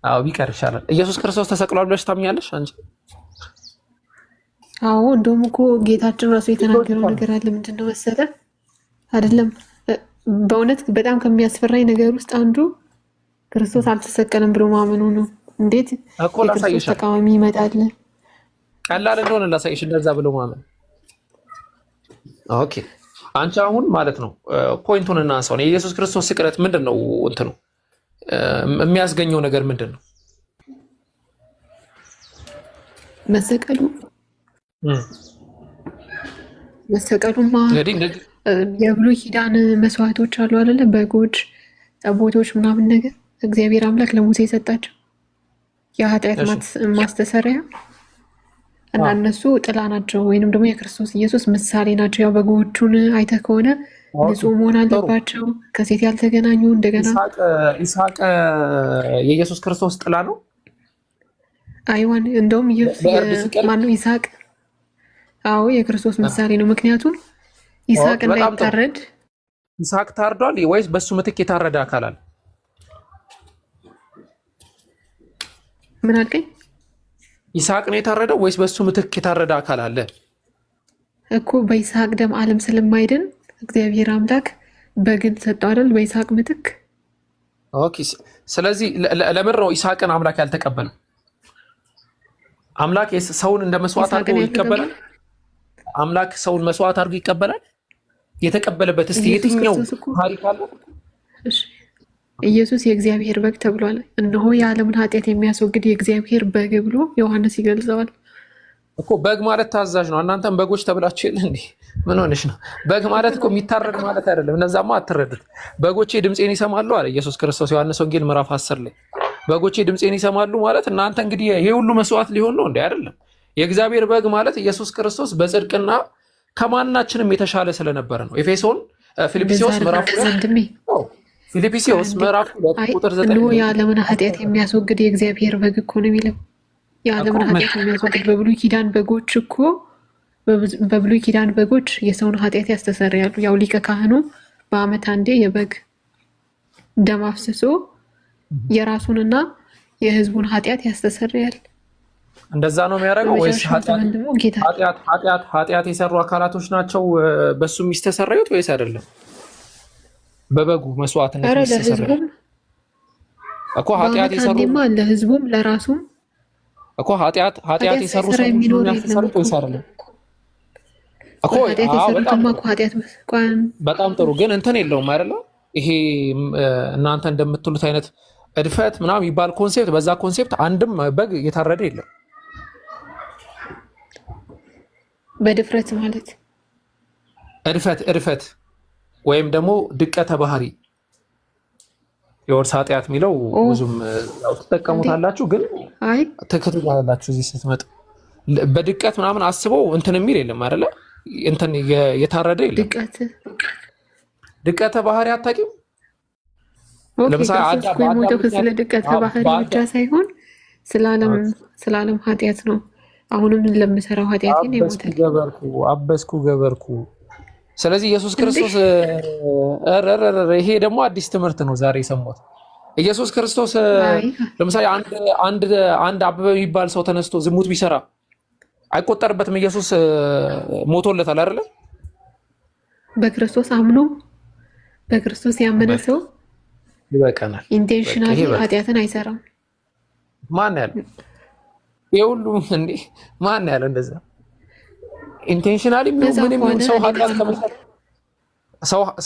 አዎ ቢቀር ይሻላል። ኢየሱስ ክርስቶስ ተሰቅሏል ብለሽ ታምኛለሽ አንቺ? አዎ እንደውም እኮ ጌታችን ራሱ የተናገረው ነገር አለ። ምንድን ነው መሰለህ? አይደለም በእውነት በጣም ከሚያስፈራኝ ነገር ውስጥ አንዱ ክርስቶስ አልተሰቀለም ብሎ ማመኑ ነው። እንዴት የክርስቶስ ተቃዋሚ ይመጣል? ቀላል እንደሆነ ላሳይሽ፣ እንደዛ ብሎ ማመን። ኦኬ አንቺ አሁን ማለት ነው ፖይንቱን እናንሳው። የኢየሱስ ክርስቶስ ስቅለት ምንድን ነው እንትኑ የሚያስገኘው ነገር ምንድን ነው? መሰቀሉማ የብሉይ ኪዳን መስዋዕቶች አሉ አይደለ? በጎች፣ ጠቦቶች ምናምን ነገር እግዚአብሔር አምላክ ለሙሴ የሰጣቸው የኃጢአት ማስተሰሪያ እና እነሱ ጥላ ናቸው፣ ወይንም ደግሞ የክርስቶስ ኢየሱስ ምሳሌ ናቸው። ያው በጎቹን አይተህ ከሆነ ንጹህ መሆን አለባቸው፣ ከሴት ያልተገናኙ። እንደገና ይስሐቅ የኢየሱስ ክርስቶስ ጥላ ነው። አይዋን እንደውም ማነው ይስሐቅ? አዎ የክርስቶስ ምሳሌ ነው። ምክንያቱም ይስሐቅ እንዳይታረድ። ይስሐቅ ታርዷል ወይስ በሱ ምትክ የታረደ አካል አለ? ምን አልከኝ? ይስሐቅ ነው የታረደው ወይስ በሱ ምትክ የታረደ አካል አለ እኮ? በይስሐቅ ደም ዓለም ስለማይድን እግዚአብሔር አምላክ በግን ሰጠው አይደል? በይስሐቅ ምትክ። ኦኬ ስለዚህ ለምን ነው ይስሐቅን አምላክ ያልተቀበለው? አምላክ ሰውን እንደ መስዋዕት አድርጎ ይቀበላል? አምላክ ሰውን መስዋዕት አድርጎ ይቀበላል? የተቀበለበት እስቲ የትኛው ታሪክ አለ? ኢየሱስ የእግዚአብሔር በግ ተብሏል። እነሆ የዓለምን ኃጢአት የሚያስወግድ የእግዚአብሔር በግ ብሎ ዮሐንስ ይገልጸዋል እኮ። በግ ማለት ታዛዥ ነው። እናንተም በጎች ተብላችሁ የለ እንዴ? ምን ሆነሽ ነው? በግ ማለት እኮ የሚታረድ ማለት አይደለም። እነዛማ አትረዱት። በጎቼ ድምፄን ይሰማሉ አለ ኢየሱስ ክርስቶስ ዮሐንስ ወንጌል ምዕራፍ 10 ላይ። በጎቼ ድምፄን ይሰማሉ ማለት እናንተ እንግዲህ ይሄ ሁሉ መስዋዕት ሊሆን ነው እንዴ? አይደለም። የእግዚአብሔር በግ ማለት ኢየሱስ ክርስቶስ በጽድቅና ከማናችንም የተሻለ ስለነበረ ነው። ፊልጵስዩስ ምዕራፍ 2 ቁጥር 9 የዓለምን ኃጢአት የሚያስወግድ የእግዚአብሔር በግ እኮ ነው የሚለው። የዓለምን ኃጢአት የሚያስወግድ በብሉይ ኪዳን በጎች እኮ በብሉይ ኪዳን በጎች የሰውን ኃጢአት ያስተሰርያሉ። ያው ሊቀ ካህኑ በዓመት አንዴ የበግ ደም አፍስሶ የራሱንና የሕዝቡን ኃጢአት ያስተሰርያል። እንደዛ ነው የሚያደርገው ወይስ ኃጢአት የሰሩ አካላቶች ናቸው በሱ የሚስተሰረዩት ወይስ አይደለም? በበጉ መስዋዕትነት የሚስተሰረዩ እኮ ኃጢአት የሰሩ ለሕዝቡም ለራሱም እኮ ኃጢአት የሰሩ ሰዎች የሚያስተሰርዩት ወይስ አይደለም? እኮ በጣም ጥሩ ግን እንትን የለውም አይደለ? ይሄ እናንተ እንደምትሉት አይነት እድፈት ምናምን የሚባል ኮንሴፕት፣ በዛ ኮንሴፕት አንድም በግ የታረደ የለም። በድፍረት ማለት እድፈት ወይም ደግሞ ድቀተ ባህሪ የወርስ ኃጢአት የሚለው ብዙም ትጠቀሙታላችሁ፣ ግን ትክትላላችሁ እዚህ ስትመጡ በድቀት ምናምን አስበው እንትን የሚል የለም አይደለ? እንትን የታረደ የለም። ድቀተ ባህሪ አታውቂም? ለምሳሌ ስለ ድቀተ ባህሪ ብቻ ሳይሆን ስለ ዓለም ኃጢአት ነው። አሁንም ለምሰራው ኃጢአት ነው ይሞታል። አበስኩ ገበርኩ። ስለዚህ ኢየሱስ ክርስቶስ ይሄ ደግሞ አዲስ ትምህርት ነው ዛሬ የሰማሁት። ኢየሱስ ክርስቶስ ለምሳሌ አንድ አበበ የሚባል ሰው ተነስቶ ዝሙት ቢሰራ አይቆጠርበትም? ኢየሱስ ሞቶለታል አይደለ? በክርስቶስ አምኖ በክርስቶስ ያመነ ሰው ይበቃናል። ኢንቴንሽናሊ ኃጢአትን አይሰራም። ማን ያለው? የሁሉም እንዴ ማን ያለው እንደዛ? ኢንቴንሽናሊ ምንም ሰው ኃጢአት ከመሰለ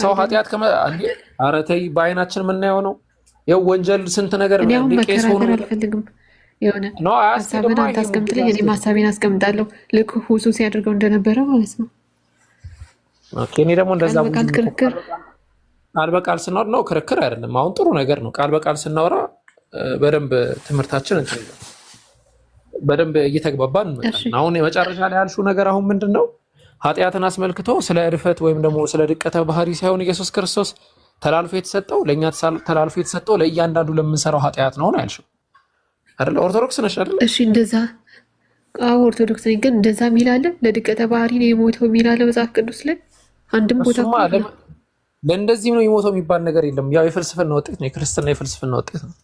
ሰው ኃጢአት እንዴ? ኧረ ተይ፣ በአይናችን የምናየው ነው። ያው ወንጀል ስንት ነገር ነው። ቄስ ሆኖ አልፈልግም። የሆነ ሀሳብን አታስቀምጥልኝ፣ እኔ ሀሳቤን አስቀምጣለሁ። ልክ ሁሱ ሲያደርገው እንደነበረ ማለት ነው። ኦኬ፣ እኔ ደግሞ እንደዛ ክርክር ቃል በቃል ስናወራ ነው፣ ክርክር አይደለም። አሁን ጥሩ ነገር ነው። ቃል በቃል ስናወራ በደንብ ትምህርታችን እንትን በደንብ እየተግባባን እንመጣለን። አሁን የመጨረሻ ላይ ያልሽው ነገር አሁን ምንድን ነው? ኃጢአትን አስመልክቶ ስለ እድፈት ወይም ደግሞ ስለ ድቀተ ባህሪ ሳይሆን ኢየሱስ ክርስቶስ ተላልፎ የተሰጠው ለእኛ ተላልፎ የተሰጠው ለእያንዳንዱ ለምንሰራው ኃጢአት ነው ያልሽው አይደለ? ኦርቶዶክስ ነሽ አይደለ? እሺ፣ እንደዛ ኦርቶዶክስ ነኝ። ግን እንደዛ የሚል አለ፣ ለድቀተ ባህሪ ነው የሞተው የሚል አለ መጽሐፍ ቅዱስ ላይ አንድም ቦታ ለእንደዚህም ነው የሚሞተው የሚባል ነገር የለም። ያው የፍልስፍና ውጤት ነው፣ የክርስትና የፍልስፍና ውጤት ነው።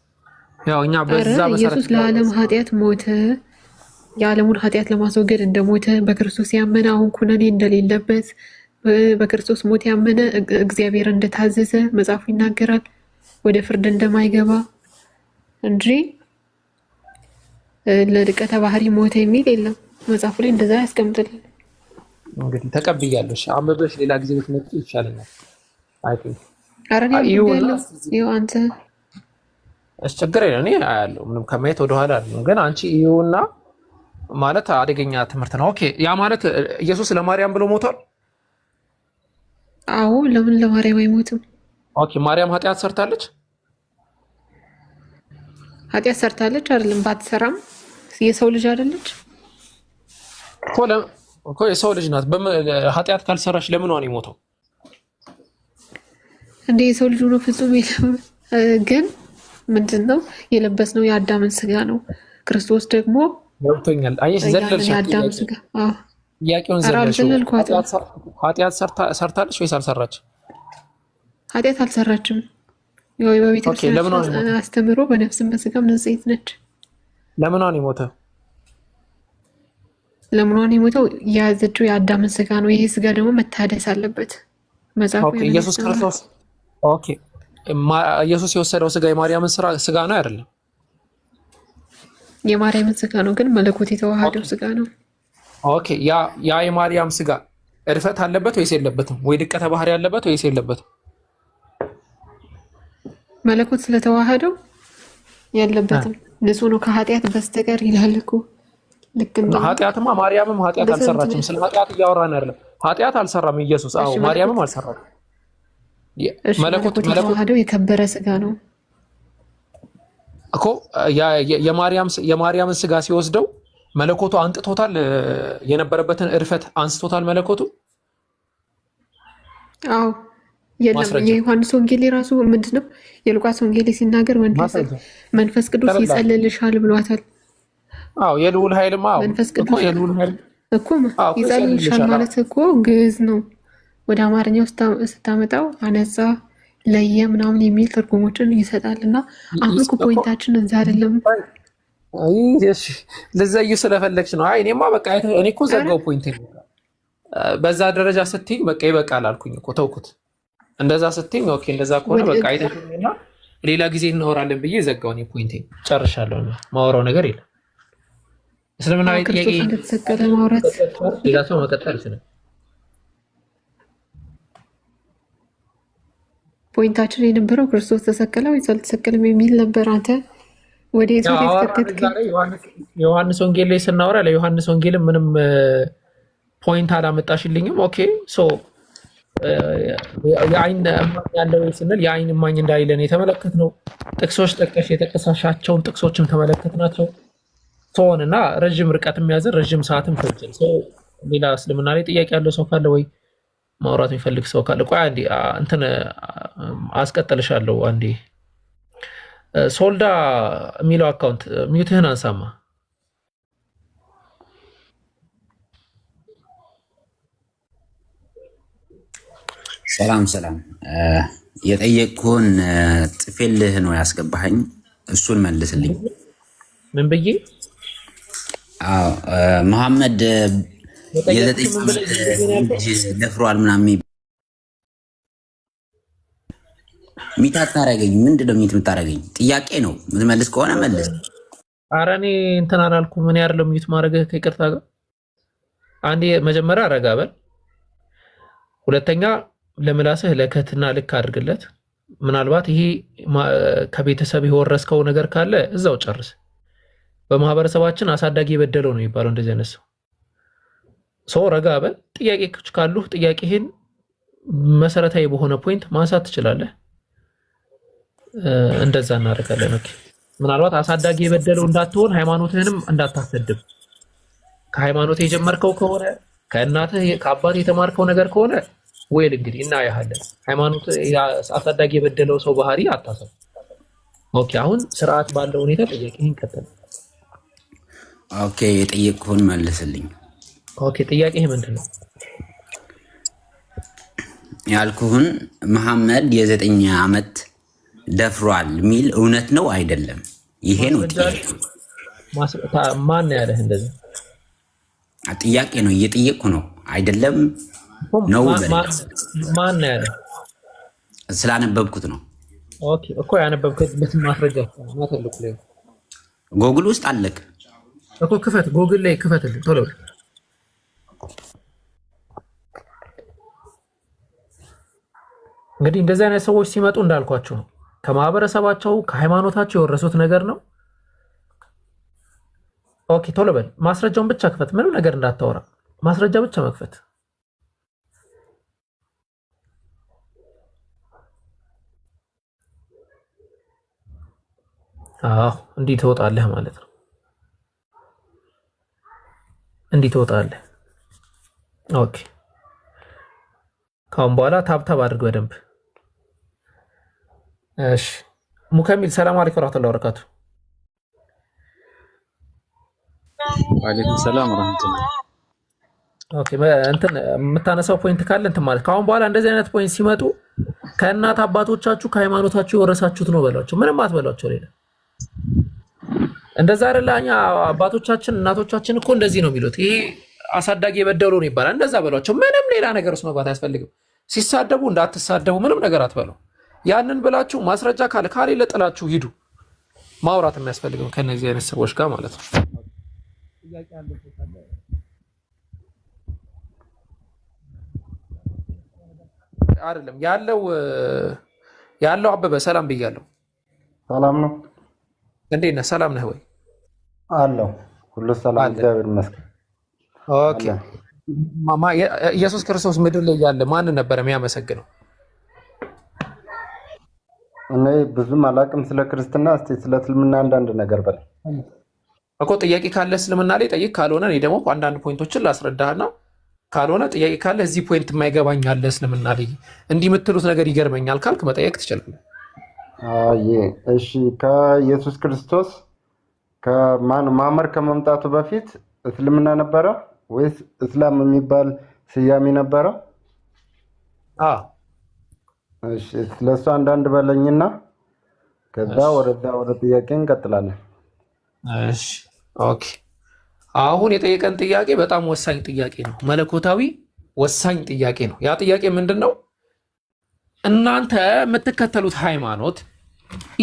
ያው እኛ በዛ መሰረት ኢየሱስ ለዓለም ኃጢአት ሞተ፣ የዓለሙን ኃጢአት ለማስወገድ እንደሞተ፣ በክርስቶስ ያመነ አሁን ኩነኔ እንደሌለበት፣ በክርስቶስ ሞት ያመነ እግዚአብሔር እንደታዘዘ መጽሐፉ ይናገራል፣ ወደ ፍርድ እንደማይገባ እንጂ ለድቀተ ባህሪ ሞተ የሚል የለም መጽሐፉ ላይ እንደዛ ያስቀምጥልን። እንግዲህ ተቀብያለሁ። አንብበሽ ሌላ ጊዜ ብትመጪ ይሻለኛል። አንተ አስቸግረኝ ነው። እኔ አያለሁ ምንም ከማየት ወደኋላ አይደለም። ግን አንቺ ይሁንና ማለት አደገኛ ትምህርት ነው። ኦኬ ያ ማለት ኢየሱስ ለማርያም ብሎ ሞቷል? አዎ። ለምን ለማርያም አይሞትም? ኦኬ ማርያም ኃጢአት ሰርታለች? ኃጢአት ሰርታለች አይደለም፣ ባትሰራም የሰው ልጅ አይደለች እኮ የሰው ልጅ ናት። ኃጢአት ካልሰራች ለምን ነው የሞተው? እንደ የሰው ልጅ ሆኖ ፍጹም የለም። ግን ምንድነው የለበስነው? የአዳምን ስጋ ነው። ክርስቶስ ደግሞ ገብቶኛል። አየሽ ዘለልሽ የአዳም ስጋ። አዎ ጥያቄውን ዘለልሽ። ኃጢአት ሰርታለች ወይስ አልሰራች? ኃጢአት አልሰራችም። ያው በቤተክርስቲያን አስተምሮ በነፍስም በስጋም ንጽሕት ነች። ለምን ነው የሞተው? ለምን የሞተው? የያዘችው የአዳምን ስጋ ነው። ይሄ ስጋ ደግሞ መታደስ አለበት። መጽሐፉ ኢየሱስ ክርስቶስ ኦኬ ኢየሱስ የወሰደው ስጋ የማርያምን ስጋ ነው አይደለም? የማርያምን ስጋ ነው፣ ግን መለኮት የተዋሃደው ስጋ ነው። ኦኬ ያ የማርያም ስጋ እድፈት አለበት ወይስ የለበትም? ወይ ድቀተ ባህሪ አለበት ወይስ የለበትም? መለኮት ስለተዋሃደው የለበትም። ንጹህ ነው ከኃጢአት በስተቀር ይላል እኮ። ልክ እንደ ኃጢአትማ ማርያምም ኃጢአት አልሰራችም። ስለ ኃጢአት እያወራን አይደለም። ኃጢአት አልሰራም ኢየሱስ። አዎ ማርያምም አልሰራም። መለኮት የተዋሃደው የከበረ ስጋ ነው እኮ። የማርያምን ስጋ ሲወስደው መለኮቱ አንጥቶታል፣ የነበረበትን እድፈት አንስቶታል መለኮቱ። አዎ የለም። የዮሐንስ ወንጌል ራሱ ምንድነው? የሉቃስ ወንጌል ሲናገር መንፈስ ቅዱስ ይጸልልሻል ብሏታል። አዎ የልዑል ኃይልማ መንፈስ ቅዱስ እኮ ይጸልልሻል ማለት እኮ ግዕዝ ነው። ወደ አማርኛው ስታመጣው አነጻ፣ ለየ ምናምን የሚል ትርጉሞችን ይሰጣል። እና አሁን እኮ ፖይንታችን እዛ አይደለም። ልዘዩ ስለፈለግሽ ነው። አይ እኔማ በቃ እኔ እኮ ዘጋው ፖይንት። በዛ ደረጃ ስትይኝ በቃ ይበቃል አልኩኝ እኮ ተውኩት። እንደዛ ስትይኝ ኦኬ እንደዛ ከሆነ በቃ አይተሽኝና ሌላ ጊዜ እናወራለን ብዬ ዘጋው። እኔ ፖይንቴ ጨርሻለሁ። ማወራው ነገር የለም። እስልምናዊ ጥያቄ እንደተሰቀለ ማውራት ሌላ ሰው መቀጠል ይችላል። ፖይንታችን የነበረው ክርስቶስ ተሰቀለ ወይስ አልተሰቀለም የሚል ነበር። አንተ ወዴት ከተትክ? ዮሐንስ ወንጌል ላይ ስናወራ ለዮሐንስ ወንጌልም ምንም ፖይንት አላመጣሽልኝም። ኦኬ ሶ የአይን እማኝ ያለው ስንል የአይን እማኝ እንዳይለን የተመለከትነው ጥቅሶች ጠቀሽ የጠቀሳሻቸውን ጥቅሶችም ተመለከትናቸው። ሶን እና ረጅም ርቀት የሚያዝን ረጅም ሰዓትም ፈጅል። ሌላ እስልምና ላይ ጥያቄ ያለው ሰው ካለ ወይ ማውራት የሚፈልግ ሰው ካለ ቆይ አንዴ እንትን አስቀጥልሻለሁ። አንዴ ሶልዳ የሚለው አካውንት ሚዩትህን አንሳማ። ሰላም የጠየቅኩህን ጽፌልህ ነው ያስገባኸኝ። እሱን መልስልኝ። ምን ብዬ? አዎ መሐመድ የዘጠኝ ዓመት ልጅ ደፍሯል ምናምን ሚት አታረገኝ። ምንድን ነው ሚት የምታረገኝ? ጥያቄ ነው የምትመልስ ከሆነ መልስ። ኧረ እኔ እንትን አላልኩም። ምን ያርለው ሚት ማድረግህ ከይቅርታ ጋር አንዴ መጀመሪያ አረጋ በል። ሁለተኛ ለምላስህ ለከትና ልክ አድርግለት። ምናልባት ይሄ ከቤተሰብ የወረስከው ነገር ካለ እዛው ጨርስ። በማህበረሰባችን አሳዳጊ የበደለው ነው የሚባለው እንደዚህ አይነት ሰው ረጋ በል። ጥያቄዎች ካሉ ጥያቄህን መሰረታዊ በሆነ ፖይንት ማንሳት ትችላለህ። እንደዛ እናደርጋለን። ኦኬ ምናልባት አሳዳጊ የበደለው እንዳትሆን ሃይማኖትህንም እንዳታሰድብ። ከሃይማኖት የጀመርከው ከሆነ ከእናትህ ከአባት የተማርከው ነገር ከሆነ ወይል እንግዲህ እናያለን። ሃይማኖት አሳዳጊ የበደለው ሰው ባህሪ አታሰብ። ኦኬ አሁን ስርዓት ባለው ሁኔታ ጥያቄህን ቀጥል። ኦኬ የጠየቅኩህን መልስልኝ። ኦኬ ጥያቄህ ምንድን ነው? ያልኩህን መሐመድ የ9 ዓመት ደፍሯል ሚል እውነት ነው አይደለም? ይሄ ነው ጥያቄ። ማን ያለህ እንደዚህ? ጥያቄ ነው እየጠየቅኩ ነው አይደለም ነው ማን ያለህ? ስላነበብኩት ነው። ኦኬ እኮ ያነበብክበት ማስረጃ ማተልኩ ላይ ጎግል ውስጥ አለክ እኮ ክፈት፣ ጎግል ላይ ክፈትልኝ ቶሎ። እንግዲህ እንደዚህ አይነት ሰዎች ሲመጡ እንዳልኳቸው ነው፣ ከማህበረሰባቸው ከሃይማኖታቸው የወረሱት ነገር ነው። ኦኬ ቶሎ በል፣ ማስረጃውን ብቻ ክፈት፣ ምንም ነገር እንዳታወራ፣ ማስረጃ ብቻ መክፈት። አዎ እንዲህ ትወጣለህ ማለት ነው። እንዲህ ትወጣለህ። ኦኬ ካሁን በኋላ ታብታብ አድርግ በደንብ። እሺ ሙከሚል ሰላም አለይኩም ወራህመቱላሂ ወበረካቱ። ወአለይኩም ሰላም ወራህመቱላሂ። ኦኬ እንትን የምታነሳው ፖይንት ካለ እንትን ማለት ካሁን በኋላ እንደዚህ አይነት ፖይንት ሲመጡ ከእናት አባቶቻችሁ ከሃይማኖታችሁ የወረሳችሁት ነው በሏቸው። ምንም አትበሏቸው ሌላ። እንደዛ አይደለኛ አባቶቻችን እናቶቻችን እኮ እንደዚህ ነው የሚሉት። ይሄ አሳዳጊ የበደሉ ነው ይባላል። እንደዛ በሏቸው። ምንም ሌላ ነገር ውስጥ መግባት አያስፈልግም። ሲሳደቡ እንዳትሳደቡ፣ ምንም ነገር አትበሉ። ያንን ብላችሁ ማስረጃ ካለ ካሌለ ጥላችሁ ሂዱ። ማውራት የሚያስፈልገው ከነዚህ አይነት ሰዎች ጋር ማለት ነው። አይደለም ያለው አበበ ሰላም ብያለሁ። ሰላም ነው። እንዴት ነህ? ሰላም ነህ ወይ? አለው ሁሉ ሰላም እግዚአብሔር ይመስገን። ኦኬ ኢየሱስ ክርስቶስ ምድር ላይ ያለ ማን ነበር የሚያመሰግነው? እኔ ብዙም አላቅም ስለ ክርስትና። እስቲ ስለ እስልምና አንዳንድ ነገር በል እኮ። ጥያቄ ካለ እስልምና ላይ ጠይቅ፣ ካልሆነ እኔ ደግሞ አንዳንድ ፖይንቶችን ላስረዳህና ካልሆነ ጥያቄ ካለ እዚህ ፖይንት የማይገባኝ አለ እስልምና ላይ እንዲህ የምትሉት ነገር ይገርመኛል ካልክ መጠየቅ ትችላለህ። እሺ ከኢየሱስ ክርስቶስ ማመር ከመምጣቱ በፊት እስልምና ነበረ ወይስ እስላም የሚባል ስያሜ ነበረ? እሺ ስለሱ አንዳንድ በለኝና ከዛ ወደ ጥያቄ እንቀጥላለን። እሺ ኦኬ። አሁን የጠየቀን ጥያቄ በጣም ወሳኝ ጥያቄ ነው። መለኮታዊ ወሳኝ ጥያቄ ነው። ያ ጥያቄ ምንድን ነው? እናንተ የምትከተሉት ሃይማኖት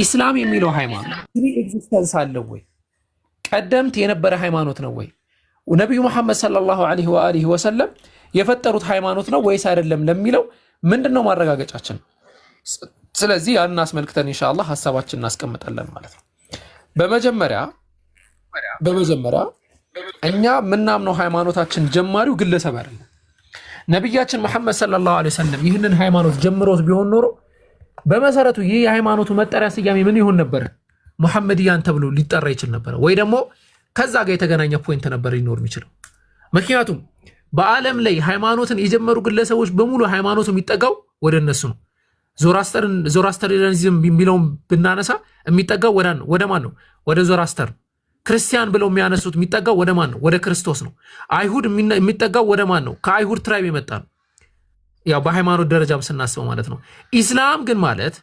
ኢስላም የሚለው ሃይማኖት ኤግዚስተንስ አለው ወይ? ቀደምት የነበረ ሃይማኖት ነው ወይ? ነቢዩ መሐመድ ሰለላሁ ዐለይሂ ወአሊሂ ወሰለም የፈጠሩት ሃይማኖት ነው ወይስ አይደለም ለሚለው ምንድነው ማረጋገጫችን? ስለዚህ ያን አስመልክተን ኢንሻአላህ ሐሳባችንን እናስቀምጣለን ማለት ነው። በመጀመሪያ እኛ ምናምነው ሃይማኖታችን ጀማሪው ግለሰብ አይደለም። ነቢያችን መሐመድ ሰለላሁ ዐለይሂ ወሰለም ይህንን ሃይማኖት ጀምሮት ቢሆን ኖሮ በመሰረቱ ይህ የሃይማኖቱ መጠሪያ ስያሜ ምን ይሆን ነበር? ሙሐመድያን ተብሎ ሊጠራ ይችል ነበር ወይ ደግሞ ከዛ ጋር የተገናኘ ፖይንት ነበር ሊኖር የሚችለው። ምክንያቱም በዓለም ላይ ሃይማኖትን የጀመሩ ግለሰቦች በሙሉ ሃይማኖቱ የሚጠጋው ወደ እነሱ ነው። ዞራስተሪያኒዝም የሚለውን ብናነሳ የሚጠጋው ወደ ማን ነው? ወደ ዞራስተር። ክርስቲያን ብለው የሚያነሱት የሚጠጋው ወደ ማን ነው? ወደ ክርስቶስ ነው። አይሁድ የሚጠጋው ወደ ማን ነው? ከአይሁድ ትራይብ የመጣ ነው። ያው በሃይማኖት ደረጃም ስናስበው ማለት ነው። ኢስላም ግን ማለት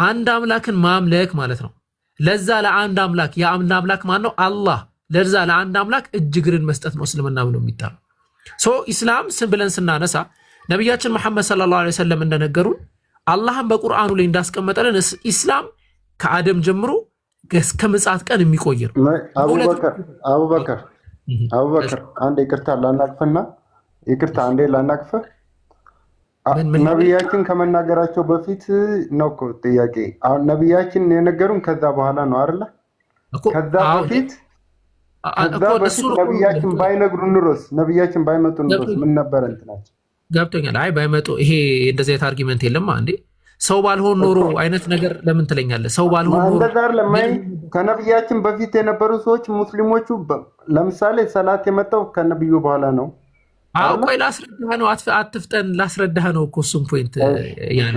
አንድ አምላክን ማምለክ ማለት ነው። ለዛ ለአንድ አምላክ የአንድ አምላክ ማን ነው? አላህ። ለዛ ለአንድ አምላክ እጅግርን መስጠት ነው እስልምና ብሎ የሚጠራው። ኢስላም ብለን ስናነሳ ነቢያችን መሐመድ ሰለላሁ ዐለይሂ ወሰለም እንደነገሩን አላህም በቁርአኑ ላይ እንዳስቀመጠልን ኢስላም ከአደም ጀምሮ እስከ ምጽአት ቀን የሚቆይ ነው። አቡበከር አንዴ ይቅርታ ላናቅፍህ። ነቢያችን ከመናገራቸው በፊት ነው እኮ ጥያቄ። አሁን ነቢያችን የነገሩን ከዛ በኋላ ነው አይደለ? ከዛ በፊት ነቢያችን ባይነግሩን ኑሮስ ነቢያችን ባይመጡ ኑሮስ ምን ነበር እንትናቸው? ገብቶኛል። አይ ባይመጡ ይሄ እንደዚህ አይነት አርጊመንት የለም። አንዴ ሰው ባልሆን ኖሮ አይነት ነገር ለምን ትለኛለህ? ሰው ባልሆን ኖሮ እንደዛ ለማይ ከነቢያችን በፊት የነበሩ ሰዎች ሙስሊሞቹ ለምሳሌ ሰላት የመጣው ከነብዩ በኋላ ነው። አዎ ቆይ ላስረዳህ ነው። አትፍጠን፣ ላስረዳህ ነው እኮ እሱም ፖይንት ያኔ።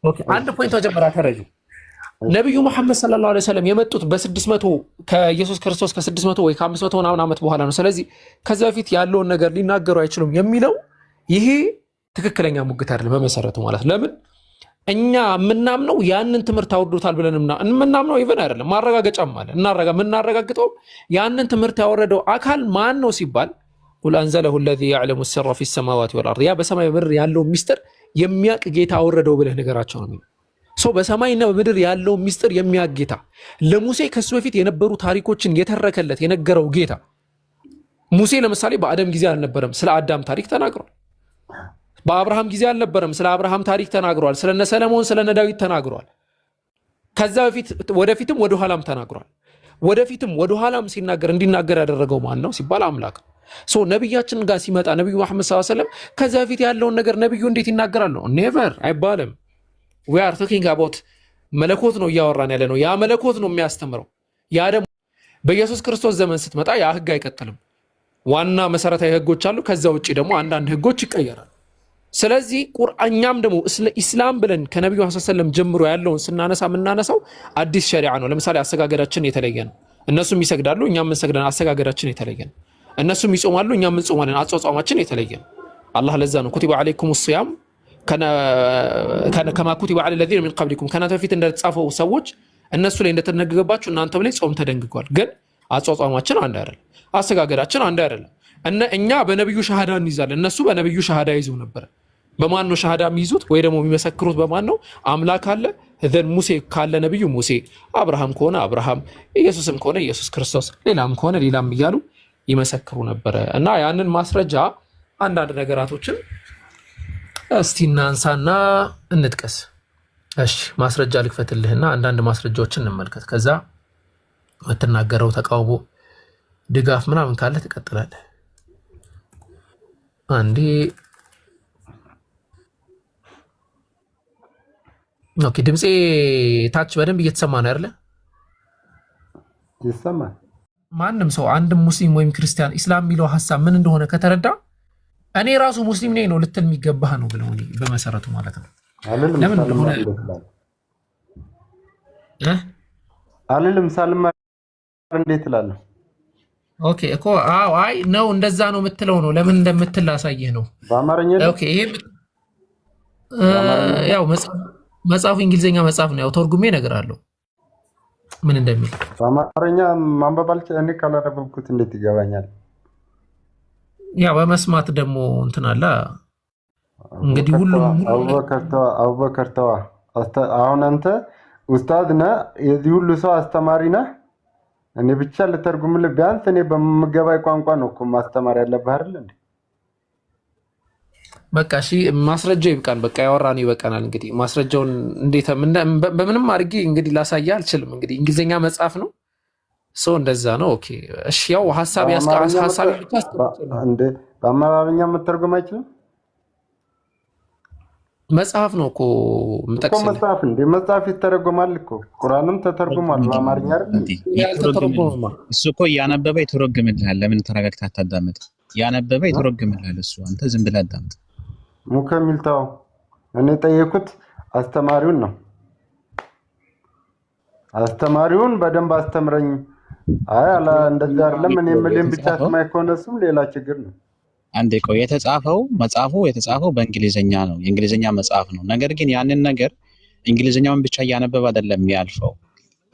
ኦኬ አንድ ፖይንት ተጀመራ ተረጁ። ነብዩ መሐመድ ሰለላሁ ዐለይሂ ወሰለም የመጡት በ600 ከኢየሱስ ክርስቶስ ከ600 ወይ ከ500 ምናምን ዓመት በኋላ ነው። ስለዚህ ከዛ በፊት ያለውን ነገር ሊናገሩ አይችሉም የሚለው ይሄ ትክክለኛ ሙግት አይደለም በመሰረቱ ማለት ለምን እኛ ምናምነው ያንን ትምህርት አውርዶታል ብለን ምናምነው ኢቭን አይደለም ማረጋገጫም ማለት ምናረጋግጠው ያንን ትምህርት ያወረደው አካል ማን ነው ሲባል ቁል አንዘለሁ الذي يعلم السر في السماوات والارض ያ በሰማይ ምድር ያለው ሚስጥር የሚያቅ ጌታ አወረደው ብለህ ነገራቸው ነው ሰው በሰማይና በምድር ያለው ሚስጥር የሚያቅ ጌታ ለሙሴ ከሱ በፊት የነበሩ ታሪኮችን የተረከለት የነገረው ጌታ ሙሴ ለምሳሌ በአደም ጊዜ አልነበረም ስለ አዳም ታሪክ ተናግሯል በአብርሃም ጊዜ አልነበረም ስለ አብርሃም ታሪክ ተናግሯል ስለነ ሰለሞን ስለነ ዳዊት ተናግሯል ከዛ በፊት ወደፊትም ወደ ኋላም ተናግሯል ወደፊትም ወደ ኋላም ሲናገር እንዲናገር ያደረገው ማን ነው ሲባል አምላክ ሶ ነብያችን ጋር ሲመጣ ነብዩ መሐመድ ሰለላሁ ዐለይሂ ወሰለም ከዛ በፊት ያለውን ነገር ነብዩ እንዴት ይናገራሉ ኔቨር አይባልም we are talking about መለኮት ነው ያወራን ያለ ነው ያ መለኮት ነው የሚያስተምረው ያ ደግሞ በኢየሱስ ክርስቶስ ዘመን ስትመጣ ያ ህግ አይቀጥልም ዋና መሰረታዊ ህጎች አሉ ከዛ ውጪ ደግሞ አንዳንድ ህጎች ይቀየራሉ ስለዚህ ቁርአኛም ደግሞ እስላም ብለን ከነብዩ መሐመድ ሰለላሁ ዐለይሂ ወሰለም ጀምሮ ያለውን ስናነሳው አዲስ ሸሪዓ ነው ለምሳሌ አሰጋገዳችን የተለየ ነው እነሱም ይሰግዳሉ እኛም እንሰግዳለን አሰጋገዳችን የተለየ ነው እነሱም ይጾማሉ እኛም እንጾማለን አጾጾማችን የተለየ ነው አላህ ለዛ ነው ኩቲባ አለይኩም الصيام ከማ ኩቲባ አለ الذين من قبلكم ከናንተ በፊት እንደተጻፈው ሰዎች እነሱ ላይ እንደተደነገገባችሁ እናንተ ላይ ጾም ተደንግጓል ግን አጾጾማችን አንድ አይደለም አሰጋገዳችን አንድ አይደለም እኛ በነብዩ ሸሃዳ እንይዛለን እነሱ በነብዩ ሸሃዳ ይዘው ነበር በማን ነው ሸሃዳ የሚይዙት ወይ ደግሞ የሚመሰክሩት በማን ነው አምላክ አለ ዘን ሙሴ ካለ ነብዩ ሙሴ አብርሃም ከሆነ አብርሃም ኢየሱስም ከሆነ ኢየሱስ ክርስቶስ ሌላም ከሆነ ሌላም ይያሉ ይመሰክሩ ነበር እና ያንን ማስረጃ አንዳንድ ነገራቶችን እስቲ እናንሳና እንጥቀስ እሺ ማስረጃ ልክፈትልህና አንዳንድ ማስረጃዎችን እንመልከት ከዛ ወተናገረው ተቃውሞ ድጋፍ ምናምን ካለ ተቀጥላለህ አንዴ ኦኬ ድምጼ ታች በደንብ እየተሰማ ነው አይደለ ይሰማል ማንም ሰው አንድም ሙስሊም ወይም ክርስቲያን እስላም የሚለው ሐሳብ ምን እንደሆነ ከተረዳ እኔ ራሱ ሙስሊም ነኝ ነው ልትል የሚገባህ ነው ብለው በመሰረቱ ማለት ነው ለምን እንደሆነ አልልም ሳልማር እንዴት እላለሁ ኦኬ እኮ አዎ አይ ነው እንደዛ ነው የምትለው ነው ለምን እንደምትል አሳየህ ነው በአማርኛ ኦኬ ይሄ ያው መጽሐፉ እንግሊዘኛ መጽሐፍ ነው ያው ተርጉሜ እነግራለሁ ምን እንደሚል በአማርኛ ማንበባልች እኔ ካላነበብኩት እንዴት ይገባኛል ያው በመስማት ደግሞ እንትን አለ እንግዲህ ሁሉም አቡበከር ተዋ አሁን አንተ ኡስታዝ ነህ የዚህ ሁሉ ሰው አስተማሪ ነህ እኔ ብቻ ልተርጉምልህ ቢያንስ እኔ በመገባይ ቋንቋ ነው እኮ ማስተማር ያለብህ አይደል እንዴ በቃ እሺ ማስረጃ ይብቃን በቃ ያወራን ይበቃናል እንግዲህ ማስረጃውን እንዴት በምንም አድርጌ እንግዲህ ላሳያ አልችልም እንግዲህ እንግሊዘኛ መጽሐፍ ነው ሰው እንደዛ ነው ኦኬ እሺ ያው ሐሳብ ያስቀራስ ሐሳብ ብቻ እንዴ በአማርኛ መተርጎም አይችልም መጽሐፍ ነው እኮ መጠቅሰል መጽሐፍ እንዴ መጽሐፍ ይተረጎማል እኮ ቁርአንም ተተርጉሟል በአማርኛ አይደል እሱ እኮ ያነበበ ይተረጎምልሃል ለምን ተረጋግተህ አታዳምጥ ያነበበ ይተረጎምልሃል እሱ አንተ ዝም ብለህ አዳምጥ ሙከሚልታው እኔ ጠየኩት አስተማሪውን ነው አስተማሪውን በደንብ አስተምረኝ አይ አላ እንደዛ አይደለም እኔ ምንም ብቻ ማይኮነስም ሌላ ችግር ነው አንዴ ቆይ መጽሐፉ የተጻፈው በእንግሊዘኛ ነው የእንግሊዘኛ መጽሐፍ ነው ነገር ግን ያንን ነገር እንግሊዘኛውን ብቻ ያነበበ አይደለም የሚያልፈው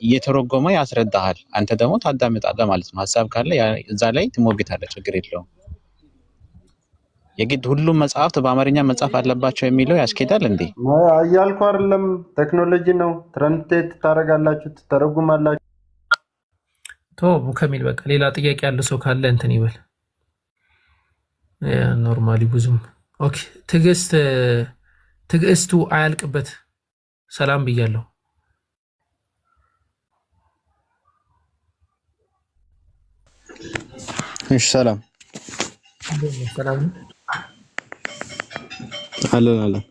እየተረጎመ ያስረዳሃል አንተ ደግሞ ታዳምጣለህ ማለት ነው ሐሳብ ካለ እዛ ላይ ትሞግታለህ ችግር የለውም የግድ ሁሉም መጽሐፍት በአማርኛ መጽሐፍ አለባቸው የሚለው ያስኬዳል እንዴ አያልኩ አይደለም ቴክኖሎጂ ነው ትራንስሌት ታረጋላችሁ ተተረጉማላችሁ ሙከሚል በቃ ሌላ ጥያቄ ያለ ሰው ካለ እንትን ይበል ኖርማሊ ብዙም ኦኬ ትግስቱ አያልቅበት ሰላም ብያለሁ እሺ ሰላም ሰላም አለን